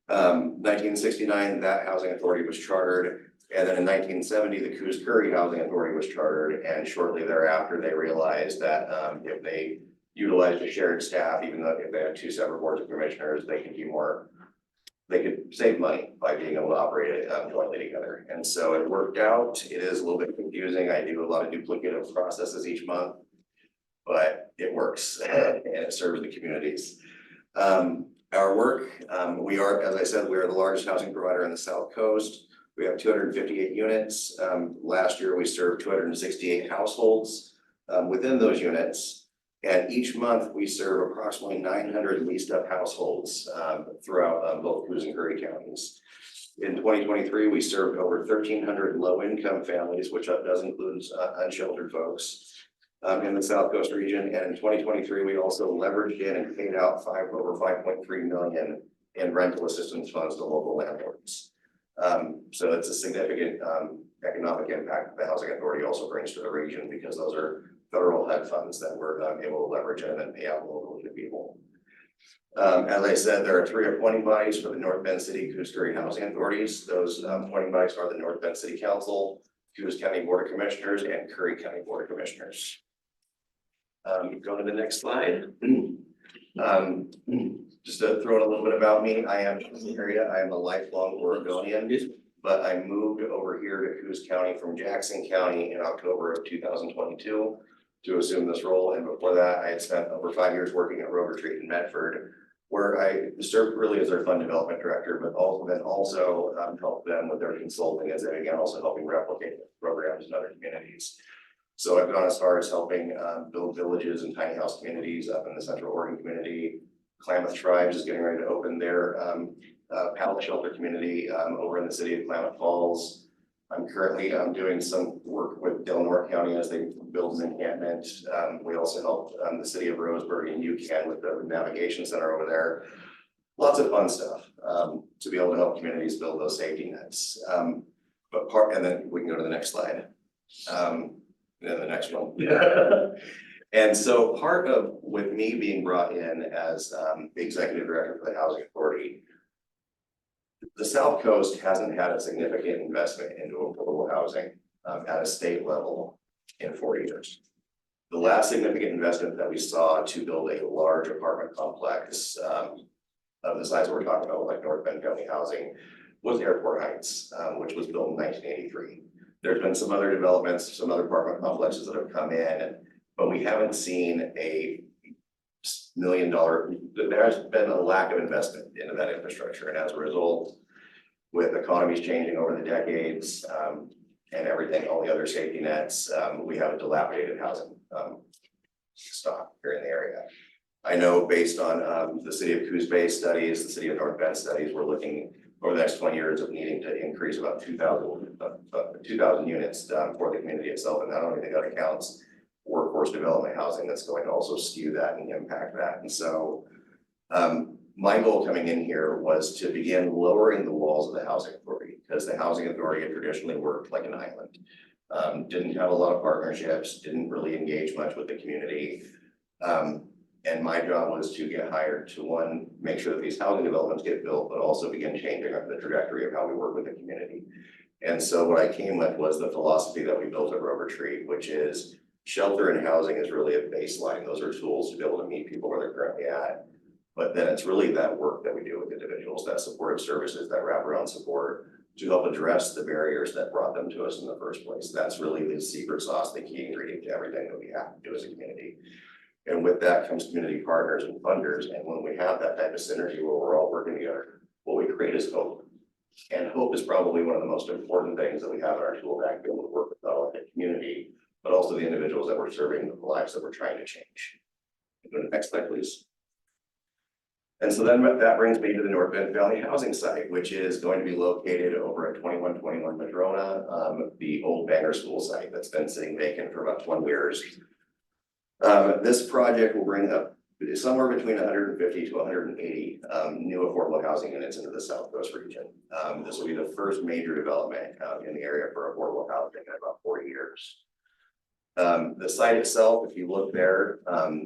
1969, that housing authority was chartered. And then in 1970, the Coos Curry Housing Authority was chartered. And shortly thereafter, they realized that if they utilized a shared staff, even though if they had two separate boards of commissioners, they could be more, they could save money by being able to operate it jointly together. And so it worked out. It is a little bit confusing. I do a lot of duplicative processes each month, but it works and it serves the communities. Our work, we are, as I said, we are the largest housing provider in the South Coast. We have 258 units. Last year, we served 268 households within those units. And each month, we serve approximately 900 leased up households throughout both Coos and Curry counties. In 2023, we served over 1,300 low-income families, which does include unsheltered folks in the South Coast region. And in 2023, we also leveraged in and paid out over 5.3 million in rental assistance funds to local landlords. So it's a significant economic impact that the housing authority also brings to the region, because those are federal HUD funds that we're able to leverage in and pay out locally to people. As I said, there are 3 appointing bodies for the North Bend City Coos Curry Housing Authorities. Those appointing bodies are the North Bend City Council, Coos County Board of Commissioners, and Curry County Board of Commissioners. Go to the next slide. Just to throw in a little bit about me, I am from the area. I am a lifelong Oregonian, but I moved over here to Coos County from Jackson County in October of 2022 to assume this role. And before that, I had spent over 5 years working at Rover Treat in Medford, where I served really as their fund development director, but also helped them with their consulting as they began also helping replicate programs in other communities. So I've gone as far as helping build villages and tiny house communities up in the Central Oregon community. Klamath Tribes is getting ready to open their pallet shelter community over in the city of Klamath Falls. I'm currently doing some work with Delaware County as they build an encampment. We also helped the city of Roseburg and UCAN with the navigation center over there. Lots of fun stuff to be able to help communities build those safety nets. And then we can go to the next slide. And the next one. And so part of, with me being brought in as the executive director for the housing authority, the South Coast hasn't had a significant investment into affordable housing at a state level in 40 years. The last significant investment that we saw to build a large apartment complex of the size we're talking about, like North Bend County Housing, was Airport Heights, which was built in 1983. There's been some other developments, some other apartment complexes that have come in, but we haven't seen a $1 million, there's been a lack of investment into that infrastructure. And as a result, with economies changing over the decades and everything, all the other safety nets, we have a dilapidated housing stock here in the area. I know based on the city of Coos Bay studies, the city of North Bend studies, we're looking over the next 20 years of needing to increase about 2,000 units for the community itself. And not only that accounts workforce development housing that's going to also skew that and impact that. And so my goal coming in here was to begin lowering the walls of the housing authority, because the housing authority had traditionally worked like an island. Didn't have a lot of partnerships, didn't really engage much with the community. And my job was to get hired to, one, make sure that these housing developments get built, but also begin changing the trajectory of how we work with the community. And so what I came with was the philosophy that we built at Rover Treat, which is shelter and housing is really a baseline. Those are tools to be able to meet people where they're currently at. But then it's really that work that we do with individuals, that supportive services, that wraparound support to help address the barriers that brought them to us in the first place. That's really the secret sauce, the key ingredient to everything that we have to do as a community. And with that comes community partners and funders. And when we have that type of synergy where we're all working together, what we create is hope. And hope is probably one of the most important things that we have in our tool bag to be able to work with not only the community, but also the individuals that we're serving, the lives that we're trying to change. Go to the next slide, please. And so then that brings me to the North Bend Valley Housing Site, which is going to be located over at 2121 Madrona, the old Banger School site that's been sitting vacant for about 20 years. This project will bring up somewhere between 150 to 180 new affordable housing units into the Southwest region. This will be the first major development in the area for affordable housing in about 40 years. The site itself, if you look there,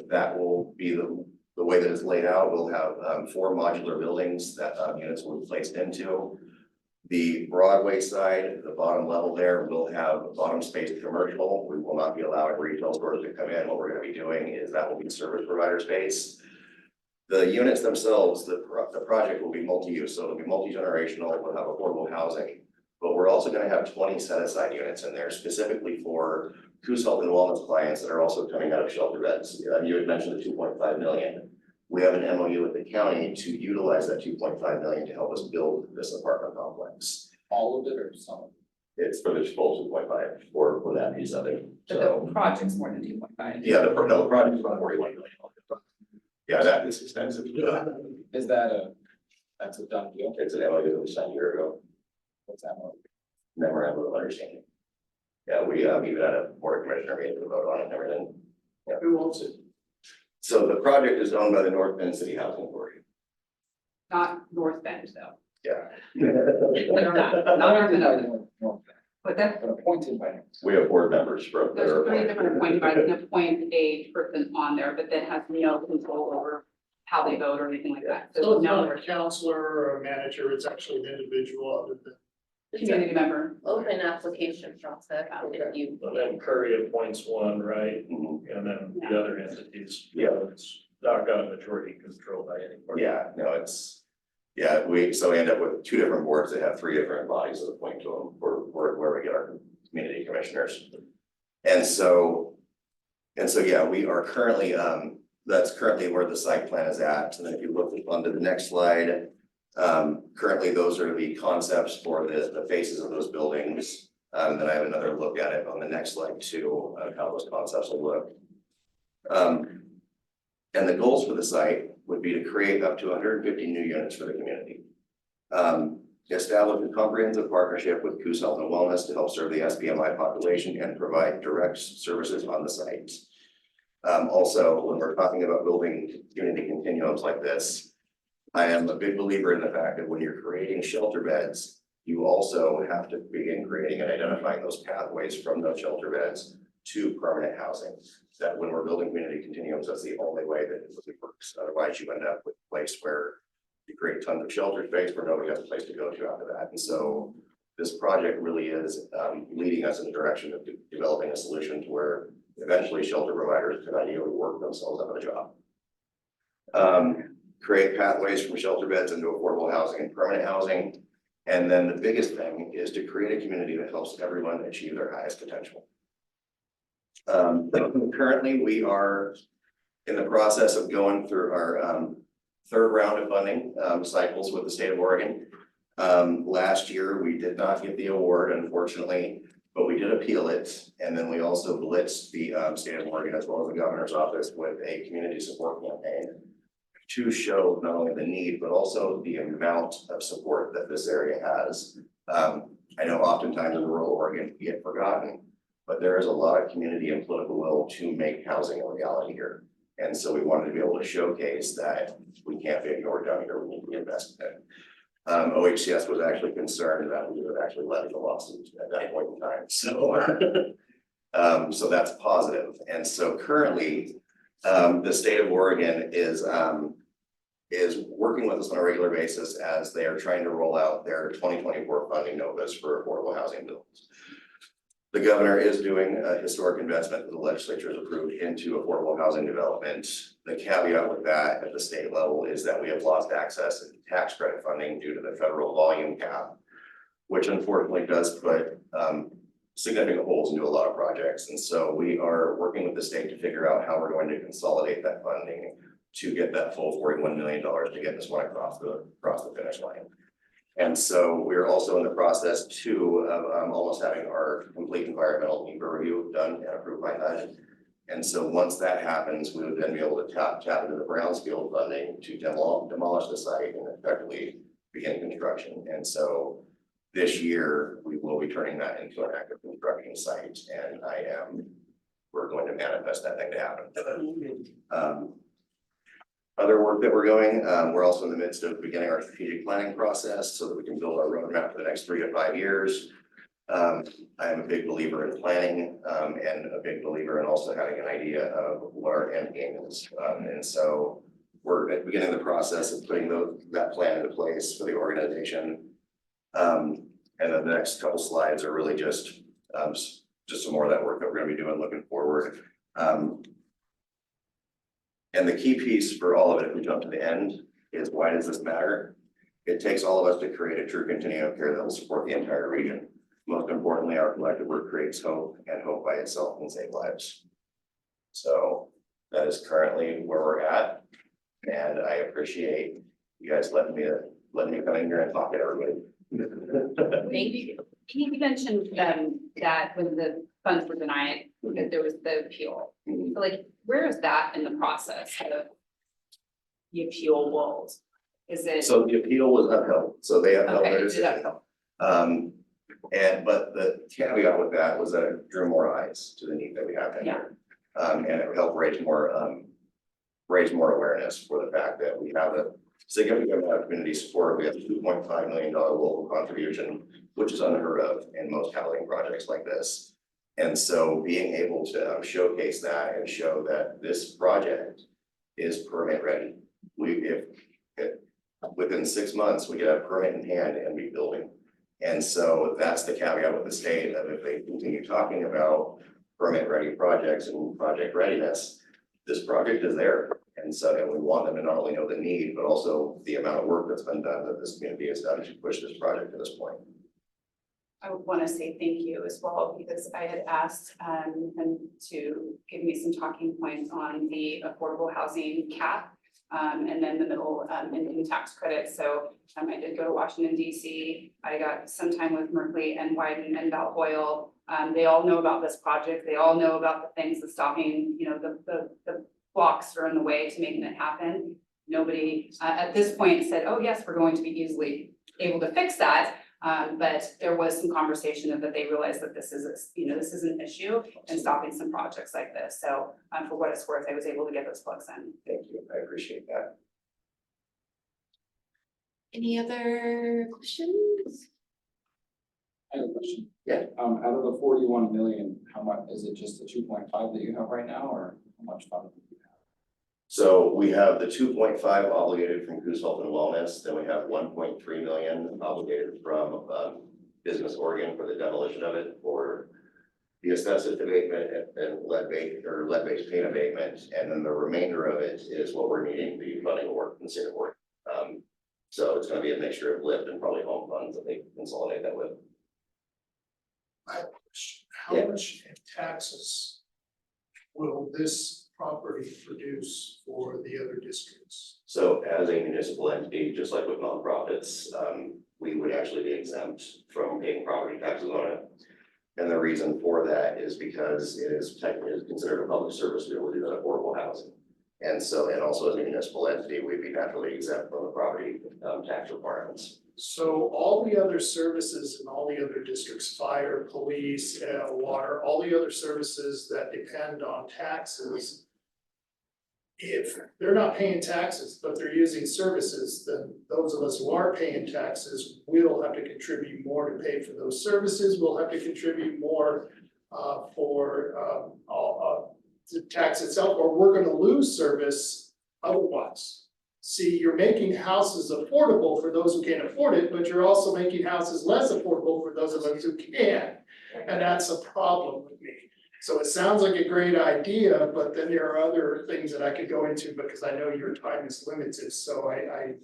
that will be the way that it's laid out. We'll have 4 modular buildings that units will be placed into. The Broadway side, the bottom level there, will have bottom space commercial. We will not be allowing retail stores to come in. What we're going to be doing is that will be service provider space. The units themselves, the project will be multi-use, so it'll be multi-generational. We'll have affordable housing, but we're also going to have 20 set-aside units in there specifically for Coos Health and Wellness clients that are also coming out of shelter beds. You had mentioned the 2.5 million. We have an MOU with the county to utilize that 2.5 million to help us build this apartment complex. All of it or some of it? It's for the full 2.5 for that piece of it. But So, the project's more than 2.5. yeah, the project is about 41 million. Yeah, that is expensive. Is that that's a done deal? It's an MOU that we signed a year ago, What's that one? memorandum of understanding. Yeah, we even had a board of commissioner meeting to vote on it and everything. Who owns it? So the project is owned by the North Bend City Housing Authority. Not North Bend though. Yeah. Not North Bend. But that, Appointed by. We have board members from. that are there's 3 appointed. different appointed, I can appoint a person on there, but that has no control over how they vote or anything like that. So So it's not no a counselor or a manager, it's actually an individual other than. community member. Open application process if you. And then Curry appoints one, right? Mhm. And then the other entities. Yeah. It's not got a majority control by any party. Yeah, no, it's, yeah, so we end up with 2 different boards that have 3 different bodies that appoint to them for where we get our community commissioners. And so, yeah, we are currently, that's currently where the site plan is at. And then if you look onto the next slide, currently those are the concepts for the faces of those buildings. Then I have another look at it on the next slide too, of how those concepts will look. And the goals for the site would be to create up to 150 new units for the community. Establish a comprehensive partnership with Coos Health and Wellness to help serve the SPMI population and provide direct services on the site. Also, when we're talking about building community continuums like this, I am a big believer in the fact that when you're creating shelter beds, you also have to begin creating and identifying those pathways from those shelter beds to permanent housing. That when we're building community continuums, that's the only way that it really works. Otherwise, you end up with a place where you create tons of shelter space where nobody has a place to go to after that. And so this project really is leading us in the direction of developing a solution to where eventually shelter providers can ideally work themselves out of a job. Create pathways from shelter beds into affordable housing and permanent housing. And then the biggest thing is to create a community that helps everyone achieve their highest potential. Currently, we are in the process of going through our 3rd round of funding cycles with the state of Oregon. Last year, we did not get the award, unfortunately, but we did appeal it. And then we also blitzed the state of Oregon as well as the governor's office with a community support campaign to show not only the need, but also the amount of support that this area has. I know oftentimes in rural Oregon, we get forgotten, but there is a lot of community and political will to make housing a reality here. And so we wanted to be able to showcase that we can't be ignored down here, we need to be invested in. OHCS was actually concerned that we would have actually levied the lawsuit at that point in time, so. So that's positive. And so currently, the state of Oregon is working with us on a regular basis as they are trying to roll out their 2024 funding novus for affordable housing builds. The governor is doing a historic investment that the legislature has approved into affordable housing development. The caveat with that at the state level is that we have lost access to tax credit funding due to the federal volume cap, which unfortunately does put significant holes into a lot of projects. And so we are working with the state to figure out how we're going to consolidate that funding to get that full $41 million to get this one across the finish line. And so we're also in the process too of almost having our complete environmental NEPA review done and approved by HUD. And so once that happens, we would then be able to tap into the Brownfield funding to demolish the site and effectively begin construction. And so this year, we will be turning that into an active construction site, and we're going to manifest that thing to happen. other work that we're going. We're also in the midst of beginning our strategic planning process so that we can build our roadmap for the next 3 to 5 years. I am a big believer in planning, and a big believer in also having an idea of what our end game is. And so we're at beginning the process of putting that plan into place for the organization. And then the next couple slides are really just some more of that work that we're gonna be doing looking forward. And the key piece for all of it, if we jump to the end, is why does this matter? It takes all of us to create a true continuum of care that will support the entire region. Most importantly, our collective work creates hope, and hope by itself can save lives. So that is currently where we're at, and I appreciate you guys letting me come in here and talk to everybody. Thank you. He mentioned that when the funds were denied, that there was the appeal. So, like, where is that in the process of the appeal world? Is it? So the appeal was upheld, so they upheld Okay, their it decision. upheld. But the caveat with that was that it drew more eyes to the need that we have in here. And it helped raise more awareness for the fact that we have a significant amount of community support. We have a $2.5 million local contribution, which is unheard of in most housing projects like this. And so being able to showcase that and show that this project is permit ready. If within 6 months, we get a permit in hand and be building. And so that's the caveat with the state, that if they continue talking about permit ready projects and project readiness, this project is there. And so, and we want them to not only know the need, but also the amount of work that's been done that this community has done to push this project to this point. I would want to say thank you as well, because I had asked them to give me some talking points on the affordable housing cap. And then the middle income tax credit. So I did go to Washington DC. I got some time with Merkley and Wyden and Val Hoyle. They all know about this project. They all know about the things that's stopping, the blocks that are in the way to making it happen. Nobody at this point said, oh yes, we're going to be easily able to fix that. But there was some conversation of that they realized that this is an issue in stopping some projects like this. So for what it's worth, I was able to get those plugs in. Thank you, I appreciate that. Any other questions? I have a question. Yeah. Out of the 41 million, how much, is it just the 2.5 that you have right now, or how much funding do you have? So we have the 2.5 obligated from Coos Health and Wellness, then we have 1.3 million obligated from Business Oregon for the demolition of it, for the asbestos abatement and lead-based paint abatement, and then the remainder of it is what we're needing the funding work in Singapore. So it's gonna be a mixture of lift and probably home funds that they consolidate that with. How much in taxes will this property produce for the other districts? So as a municipal entity, just like with nonprofits, we would actually be exempt from paying property taxes on it. And the reason for that is because it is technically considered a public service to be able to do that affordable housing. And so, and also as a municipal entity, we'd be naturally exempt from the property tax requirements. So all the other services in all the other districts, fire, police, water, all the other services that depend on taxes, if they're not paying taxes, but they're using services, then those of us who are paying taxes will have to contribute more to pay for those services. We'll have to contribute more for the tax itself, or we're gonna lose service otherwise. See, you're making houses affordable for those who can't afford it, but you're also making houses less affordable for those of us who can. And that's a problem with me. So it sounds like a great idea, but then there are other things that I could go into because I know your time is limited. So I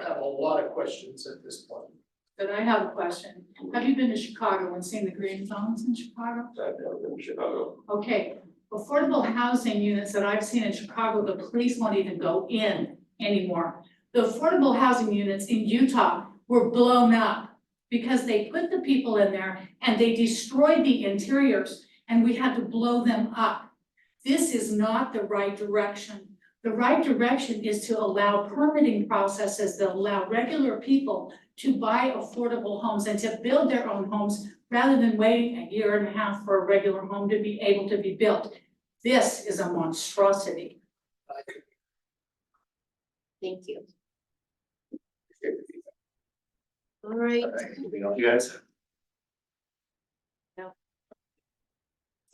have a lot of questions at this point. But I have a question. Have you been to Chicago and seen the green zones in Chicago? I've never been to Chicago. Okay, affordable housing units that I've seen in Chicago, the police won't even go in anymore. The affordable housing units in Utah were blown up because they put the people in there and they destroyed the interiors and we had to blow them up. This is not the right direction. The right direction is to allow permitting processes that allow regular people to buy affordable homes and to build their own homes rather than waiting a year and a half for a regular home to be able to be built. This is a monstrosity. Thank you. All right. Anything else, you guys?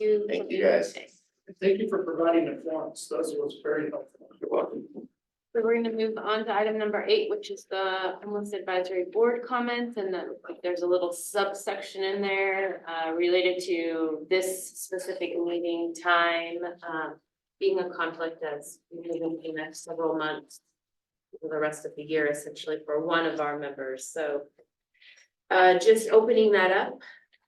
Thank you, guys. Thank you for providing the forms, those was very helpful. You're welcome. So we're gonna move on to item number 8, which is the homeless advisory board comments, and then like, there's a little subsection in there related to this specific meeting time being a conflict as we move into the next several months for the rest of the year, essentially for one of our members. So just opening that up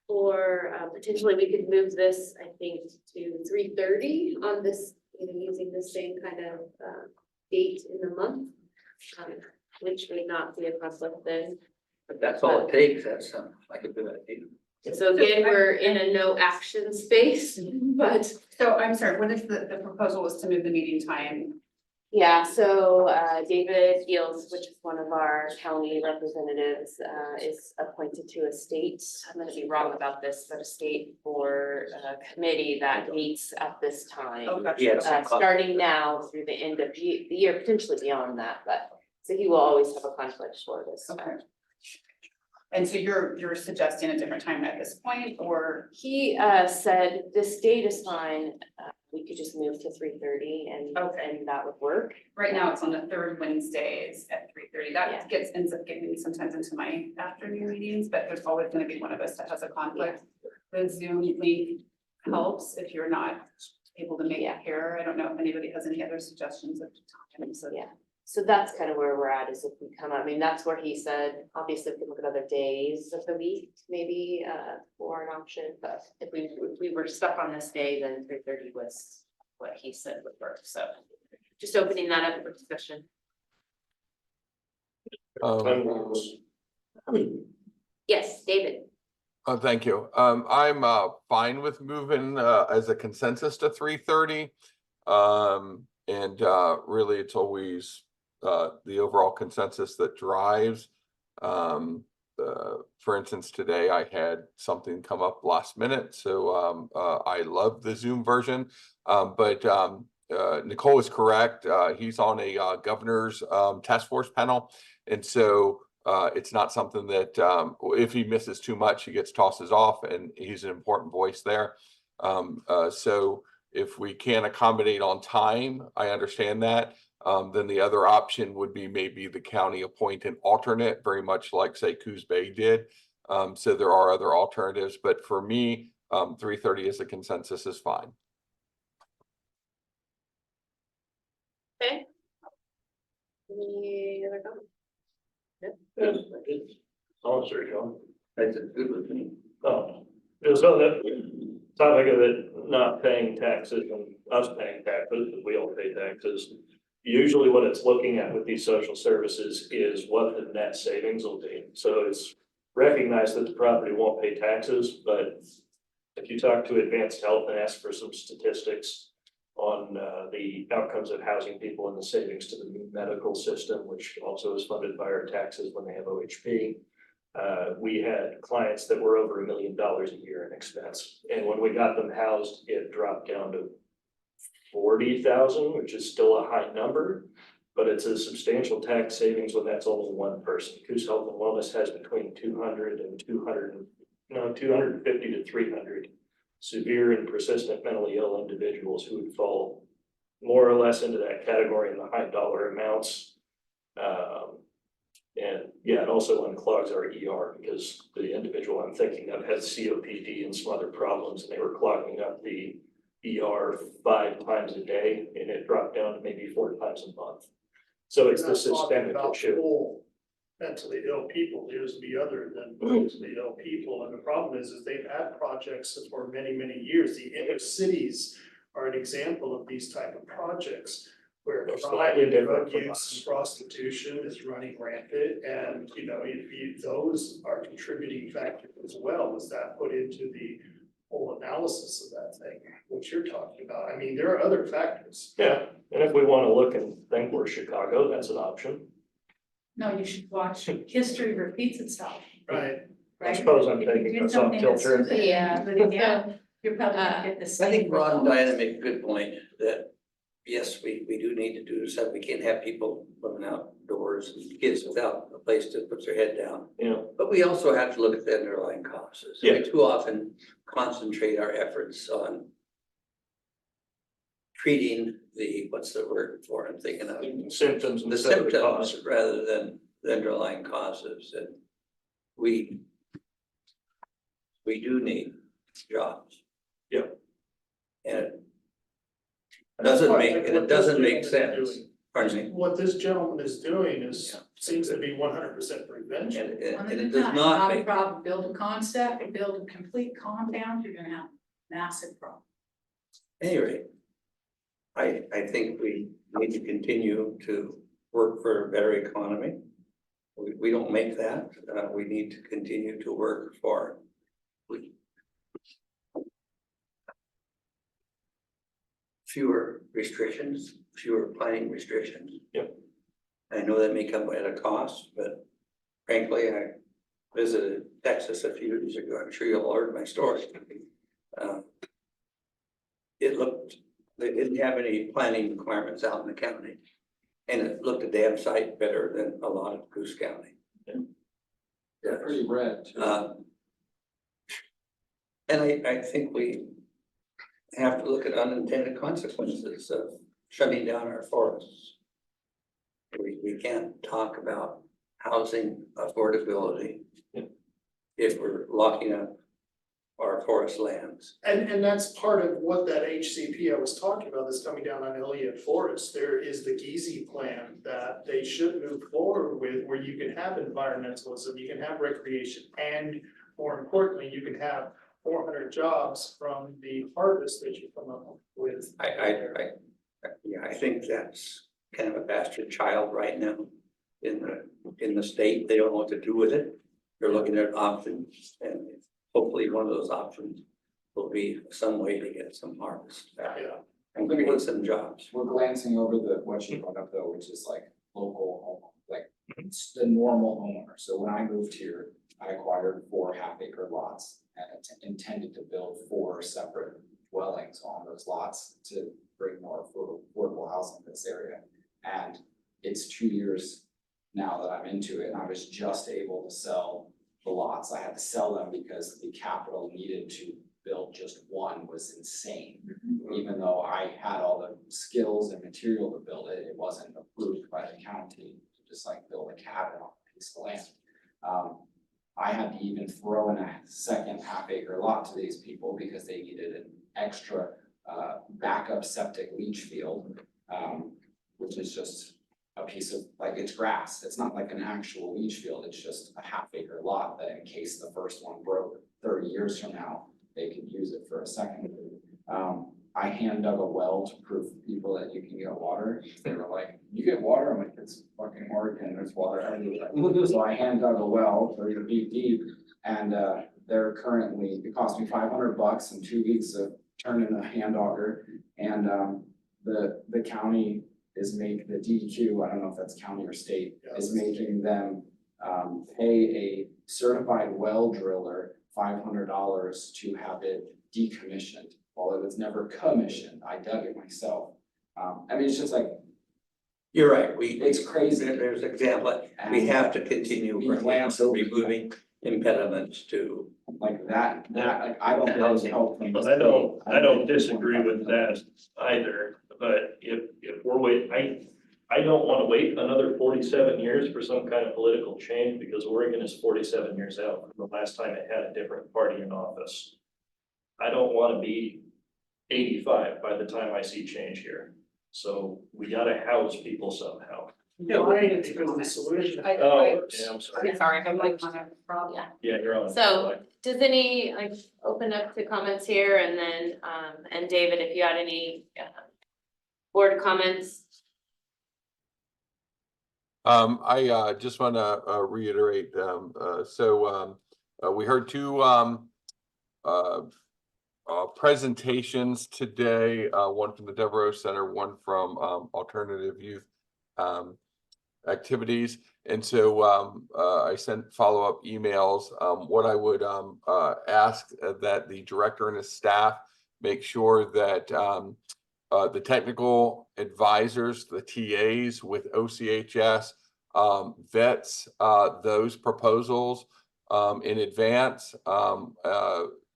for potentially we could move this, I think, to 3:30 on this, using the same kind of date in the month, which would not be a conflict then. But that's all it takes, that sounds like a good idea. So again, we're in a no action space, but So I'm sorry, what is the proposal was to move the meeting time? yeah, so David Fields, which is one of our county representatives, is appointed to a state, I'm gonna be wrong about this, but a state board committee that meets at this time. Okay. Yeah. Starting now through the end of the year, potentially beyond that, but, so he will always have a conflict for this. Okay. And so you're suggesting a different time at this point, or? He said this date is fine, we could just move to 3:30 and Okay. and that would work. Right now, it's on the third Wednesdays at 3:30. Yeah. That ends up getting me sometimes into my afternoon meetings, but there's always gonna be one of us that has a conflict. The Zoom link helps if you're not able to make it here. I don't know if anybody has any other suggestions of time, so. Yeah. So that's kind of where we're at, is if we come up, I mean, that's where he said, obviously, we can look at other days of the week, maybe, for an option, but if we were stuck on this day, then 3:30 was what he said would work, so. Just opening that up for discussion. Yes, David. Thank you. I'm fine with moving as a consensus to 3:30. And really, it's always the overall consensus that drives. For instance, today I had something come up last minute, so I love the Zoom version. But Nicole is correct. He's on a governor's task force panel, and so it's not something that if he misses too much, he gets tosses off, and he's an important voice there. So if we can't accommodate on time, I understand that. Then the other option would be maybe the county appoint an alternate, very much like, say, Coos Bay did. So there are other alternatives, but for me, 3:30 as a consensus is fine. Okay. Any other comments? Oh, sorry, John. That's good with me. Oh, it was on the topic of it not paying taxes and us paying taxes, because we all pay taxes. Usually what it's looking at with these social services is what the net savings will be. So it's recognized that the property won't pay taxes, but if you talk to Advanced Health and ask for some statistics on the outcomes of housing people and the savings to the medical system, which also is funded by our taxes when they have OHP. We had clients that were over $1 million a year in expense. And when we got them housed, it dropped down to 40,000, which is still a high number, but it's a substantial tax savings when that's only one person. Coos Health and Wellness has between 250 to 300 severe and persistent mentally ill individuals who would fall more or less into that category in the high dollar amounts. And yeah, it also unclogs our ER because the individual I'm thinking of has COPD and some other problems, and they were clogging up the ER 5 times a day, and it dropped down to maybe 4 times a month. So it's the systemic issue. Mentally ill people, there's the other than mentally ill people, and the problem is they've had projects for many, many years. The inner cities are an example of these type of projects where They're slightly different from drug us. use and prostitution is running rampant, and those are contributing factors as well. Was that put into the whole analysis of that thing, what you're talking about? I mean, there are other factors. Yeah, and if we want to look and think we're Chicago, that's an option. No, you should watch History Repeats Itself. Right. I suppose I'm If you taking do us off something that's kilter. stupid, Yeah. but yeah, you're probably gonna get the I same. think Ron and result. Diana make a good point that yes, we do need to do something. We can't have people living outdoors and kids without a place to put their head down. Yeah. But we also have to look at the underlying causes. Yeah. We too often concentrate our efforts on treating the, what's the word for it? I'm thinking of? Symptoms The instead of the symptoms cause. rather than the underlying causes. And we do need jobs. Yeah. And it That's doesn't what- make, like and what it doesn't this make gentleman is sense. doing. Pardon me? What this gentleman is doing is, Yeah. seems to be 100% prevention. And it does not Not a make, problem, build a concept, build a complete compound, you're gonna have massive problems. any rate, I think we need to continue to work for a better economy. We don't make that, we need to continue to work for fewer restrictions, fewer planning restrictions. Yep. I know that may come at a cost, but frankly, I visited Texas a few years ago. I'm sure you'll all heard my story. They didn't have any planning requirements out in the county. And it looked a damn sight better than a lot of Goose County. They're pretty red too. And I think we have to look at unintended consequences of shutting down our forests. We can't talk about housing affordability if we're locking up our forest lands. And that's part of what that HCP I was talking about that's coming down on Elliott Forest. There is the Geezy plan that they should move forward with, where you can have environmentalism, you can have recreation, and more importantly, you can have 400 jobs from the harvest that you come up with. I think that's kind of a bastard child right now in the state. They don't know what to do with it. They're looking at options, and hopefully one of those options will be some way to get some harvest back and create some jobs. We're glancing over what you brought up though, which is like local home, like it's the normal homeowner. So when I moved here, I acquired 4 half-acre lots and intended to build 4 separate dwellings on those lots to bring more affordable housing in this area. And it's 2 years now that I'm into it, and I was just able to sell the lots. I had to sell them because the capital needed to build just one was insane. Even though I had all the skills and material to build it, it wasn't approved by the county to just like build a cabin on a piece of land. I had to even throw in a second half-acre lot to these people because they needed an extra backup septic leach field, which is just a piece of, like, it's grass. It's not like an actual leach field. It's just a half-acre lot that in case the first one broke 30 years from now, they could use it for a second. I hand dug a well to prove to people that you can get water. They were like, "You get water?" I'm like, "It's fucking Oregon, there's water everywhere." So I hand dug a well 30 feet deep, and they're currently, it cost me $500 and 2 weeks of turning a hand auger. And the county is making, the DEQ, I don't know if that's county or state, is making them pay a certified well driller $500 to have it decommissioned. Although it's never commissioned, I dug it myself. I mean, it's just like, You're right, it's crazy. There's an example, we have to continue removing impediments to. Like that, like, I don't have help from the But I don't state. disagree with that either, but if we're I don't wanna wait another 47 years for some kind of political change, because Oregon is 47 years out from the last time it had a different party in office. I don't wanna be 85 by the time I see change here, so we gotta house people somehow. Right, because the solution. Oh, yeah, I'm sorry. Sorry, I'm like on a problem. Yeah, you're on. So does any, like, open up to comments here, and then, and David, if you had any board comments? I just want to reiterate, we heard 2 presentations today, one from the Devereaux Center, one from Alternative Youth Activities. And so I sent follow-up emails. What I would ask that the director and his staff make sure that the technical advisors, the TAs with OCHS, vets, those proposals, in advance,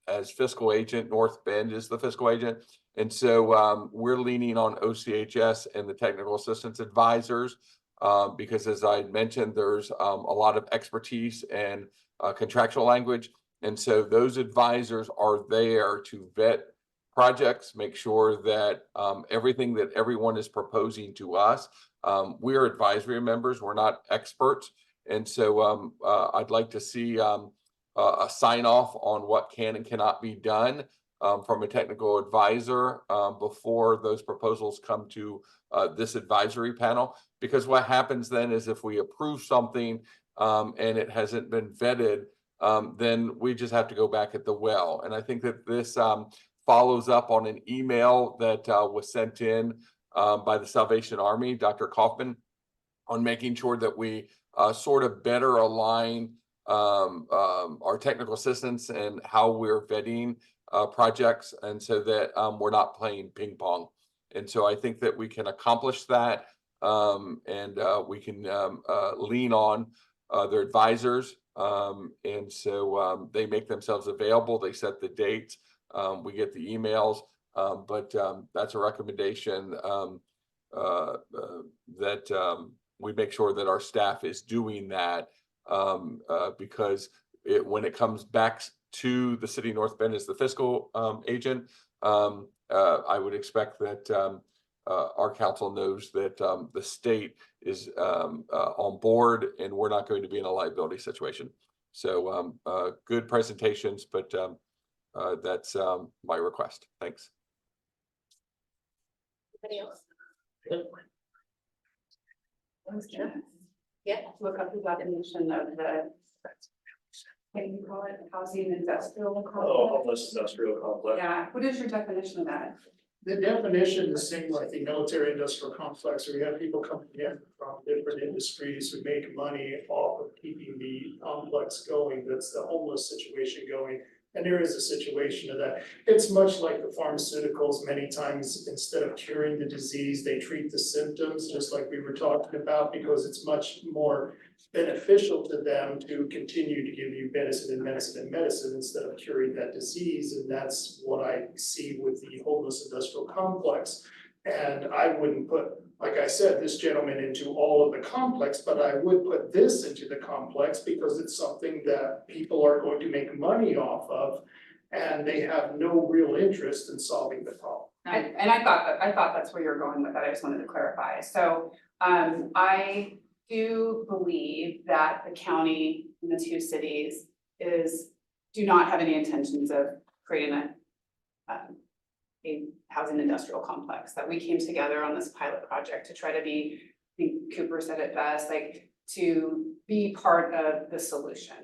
as fiscal agent. North Bend is the fiscal agent. And so, we're leaning on OCHS and the technical assistance advisors, because as I mentioned, there's, a lot of expertise and, contractual language. And so those advisors are there to vet projects, make sure that, everything that everyone is proposing to us, we are advisory members, we're not experts. And so, I'd like to see, a sign off on what can and cannot be done, from a technical advisor, before those proposals come to, this advisory panel. Because what happens then is if we approve something, and it hasn't been vetted, then we just have to go back at the well. And I think that this, follows up on an email that, was sent in, by the Salvation Army, Dr. Kaufman, on making sure that we, sort of better align, our technical assistance and how we're vetting, projects, and so that, we're not playing ping pong. And so I think that we can accomplish that, and we can, lean on, their advisors. And so, they make themselves available, they set the dates, we get the emails, but, that's a recommendation, that, we make sure that our staff is doing that, because when it comes back to the city of North Bend as the fiscal, agent, I would expect that, our council knows that, the state is, on board, and we're not going to be in a liability situation. So, good presentations, but, that's, my request. Thanks. Anybody else? Yeah, look up the definition of the, what do you call it, housing industrial Oh, complex? homeless industrial complex. Yeah, what is your definition of that? The definition is same like the military industrial complex, where you have people coming in from different industries who make money off of keeping the complex going. That's the homeless situation going. And there is a situation of that. It's much like the pharmaceuticals. Many times, instead of curing the disease, they treat the symptoms, just like we were talking about, because it's much more beneficial to them to continue to give you medicine and medicine and medicine instead of curing that disease. And that's what I see with the homeless industrial complex. And I wouldn't put, like I said, this gentleman into all of the complex, but I would put this into the complex because it's something that people are going to make money off of. And they have no real interest in solving the problem. And I thought that's where you're going with that. I just wanted to clarify. So, I do believe that the county and the two cities do not have any intentions of creating a housing industrial complex, that we came together on this pilot project to try to be, I think Cooper said it best, like to be part of the solution.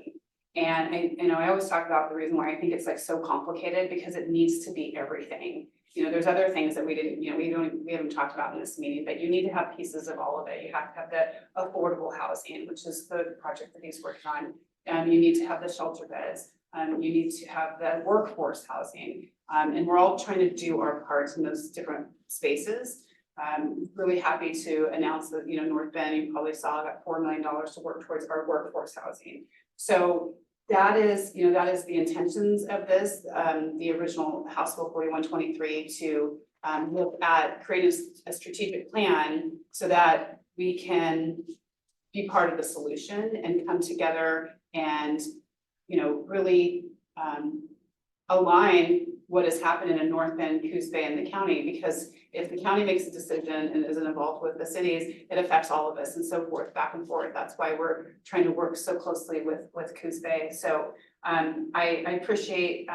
And I always talk about the reason why I think it's like so complicated, because it needs to be everything. There's other things that we didn't, we haven't talked about in this meeting, but you need to have pieces of all of it. You have to have the affordable housing, which is the project that he's working on. You need to have the shelter beds. You need to have the workforce housing. And we're all trying to do our parts in those different spaces. Really happy to announce that, North Bend, you probably saw, got $4 million to work towards our workforce housing. So that is the intentions of this, the original House Bill 4123, to look at creating a strategic plan so that we can be part of the solution and come together and, really align what is happening in North Bend, Coos Bay, and the county. Because if the county makes a decision and isn't involved with the cities, it affects all of us, and so forth, back and forth. That's why we're trying to work so closely with Coos Bay. So I appreciate,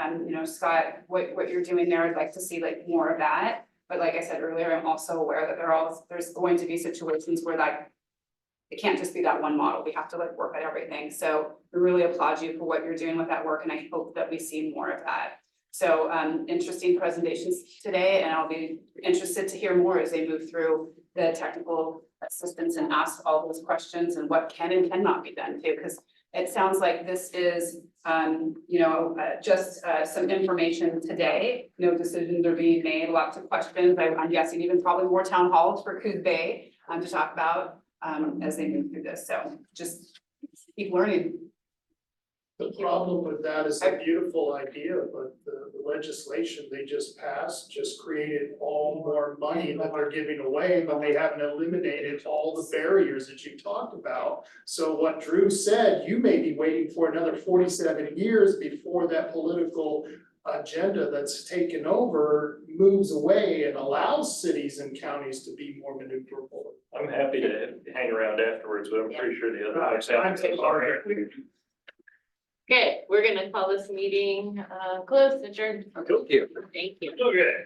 Scott, what you're doing there. I'd like to see like more of that. But like I said earlier, I'm also aware that there's going to be situations where it can't just be that one model. We have to like work at everything. So we really applaud you for what you're doing with that work, and I hope that we see more of that. So interesting presentations today, and I'll be interested to hear more as they move through the technical assistance and ask all those questions and what can and cannot be done too, because It sounds like this is, just some information today. No decisions are being made, lots of questions. I'm guessing even probably more town halls for Coos Bay to talk about as they move through this. So just keep learning. The problem with that is a beautiful idea, but the legislation they just passed just created all more money that they're giving away, but they haven't eliminated all the barriers that you talked about. So what Drew said, you may be waiting for another 47 years before that political agenda that's taken over moves away and allows cities and counties to be more maneuverable. I'm happy to hang around afterwards, but I'm pretty sure the other folks have. Okay, we're gonna call this meeting closed, adjourned. Cool. Thank you. Okay.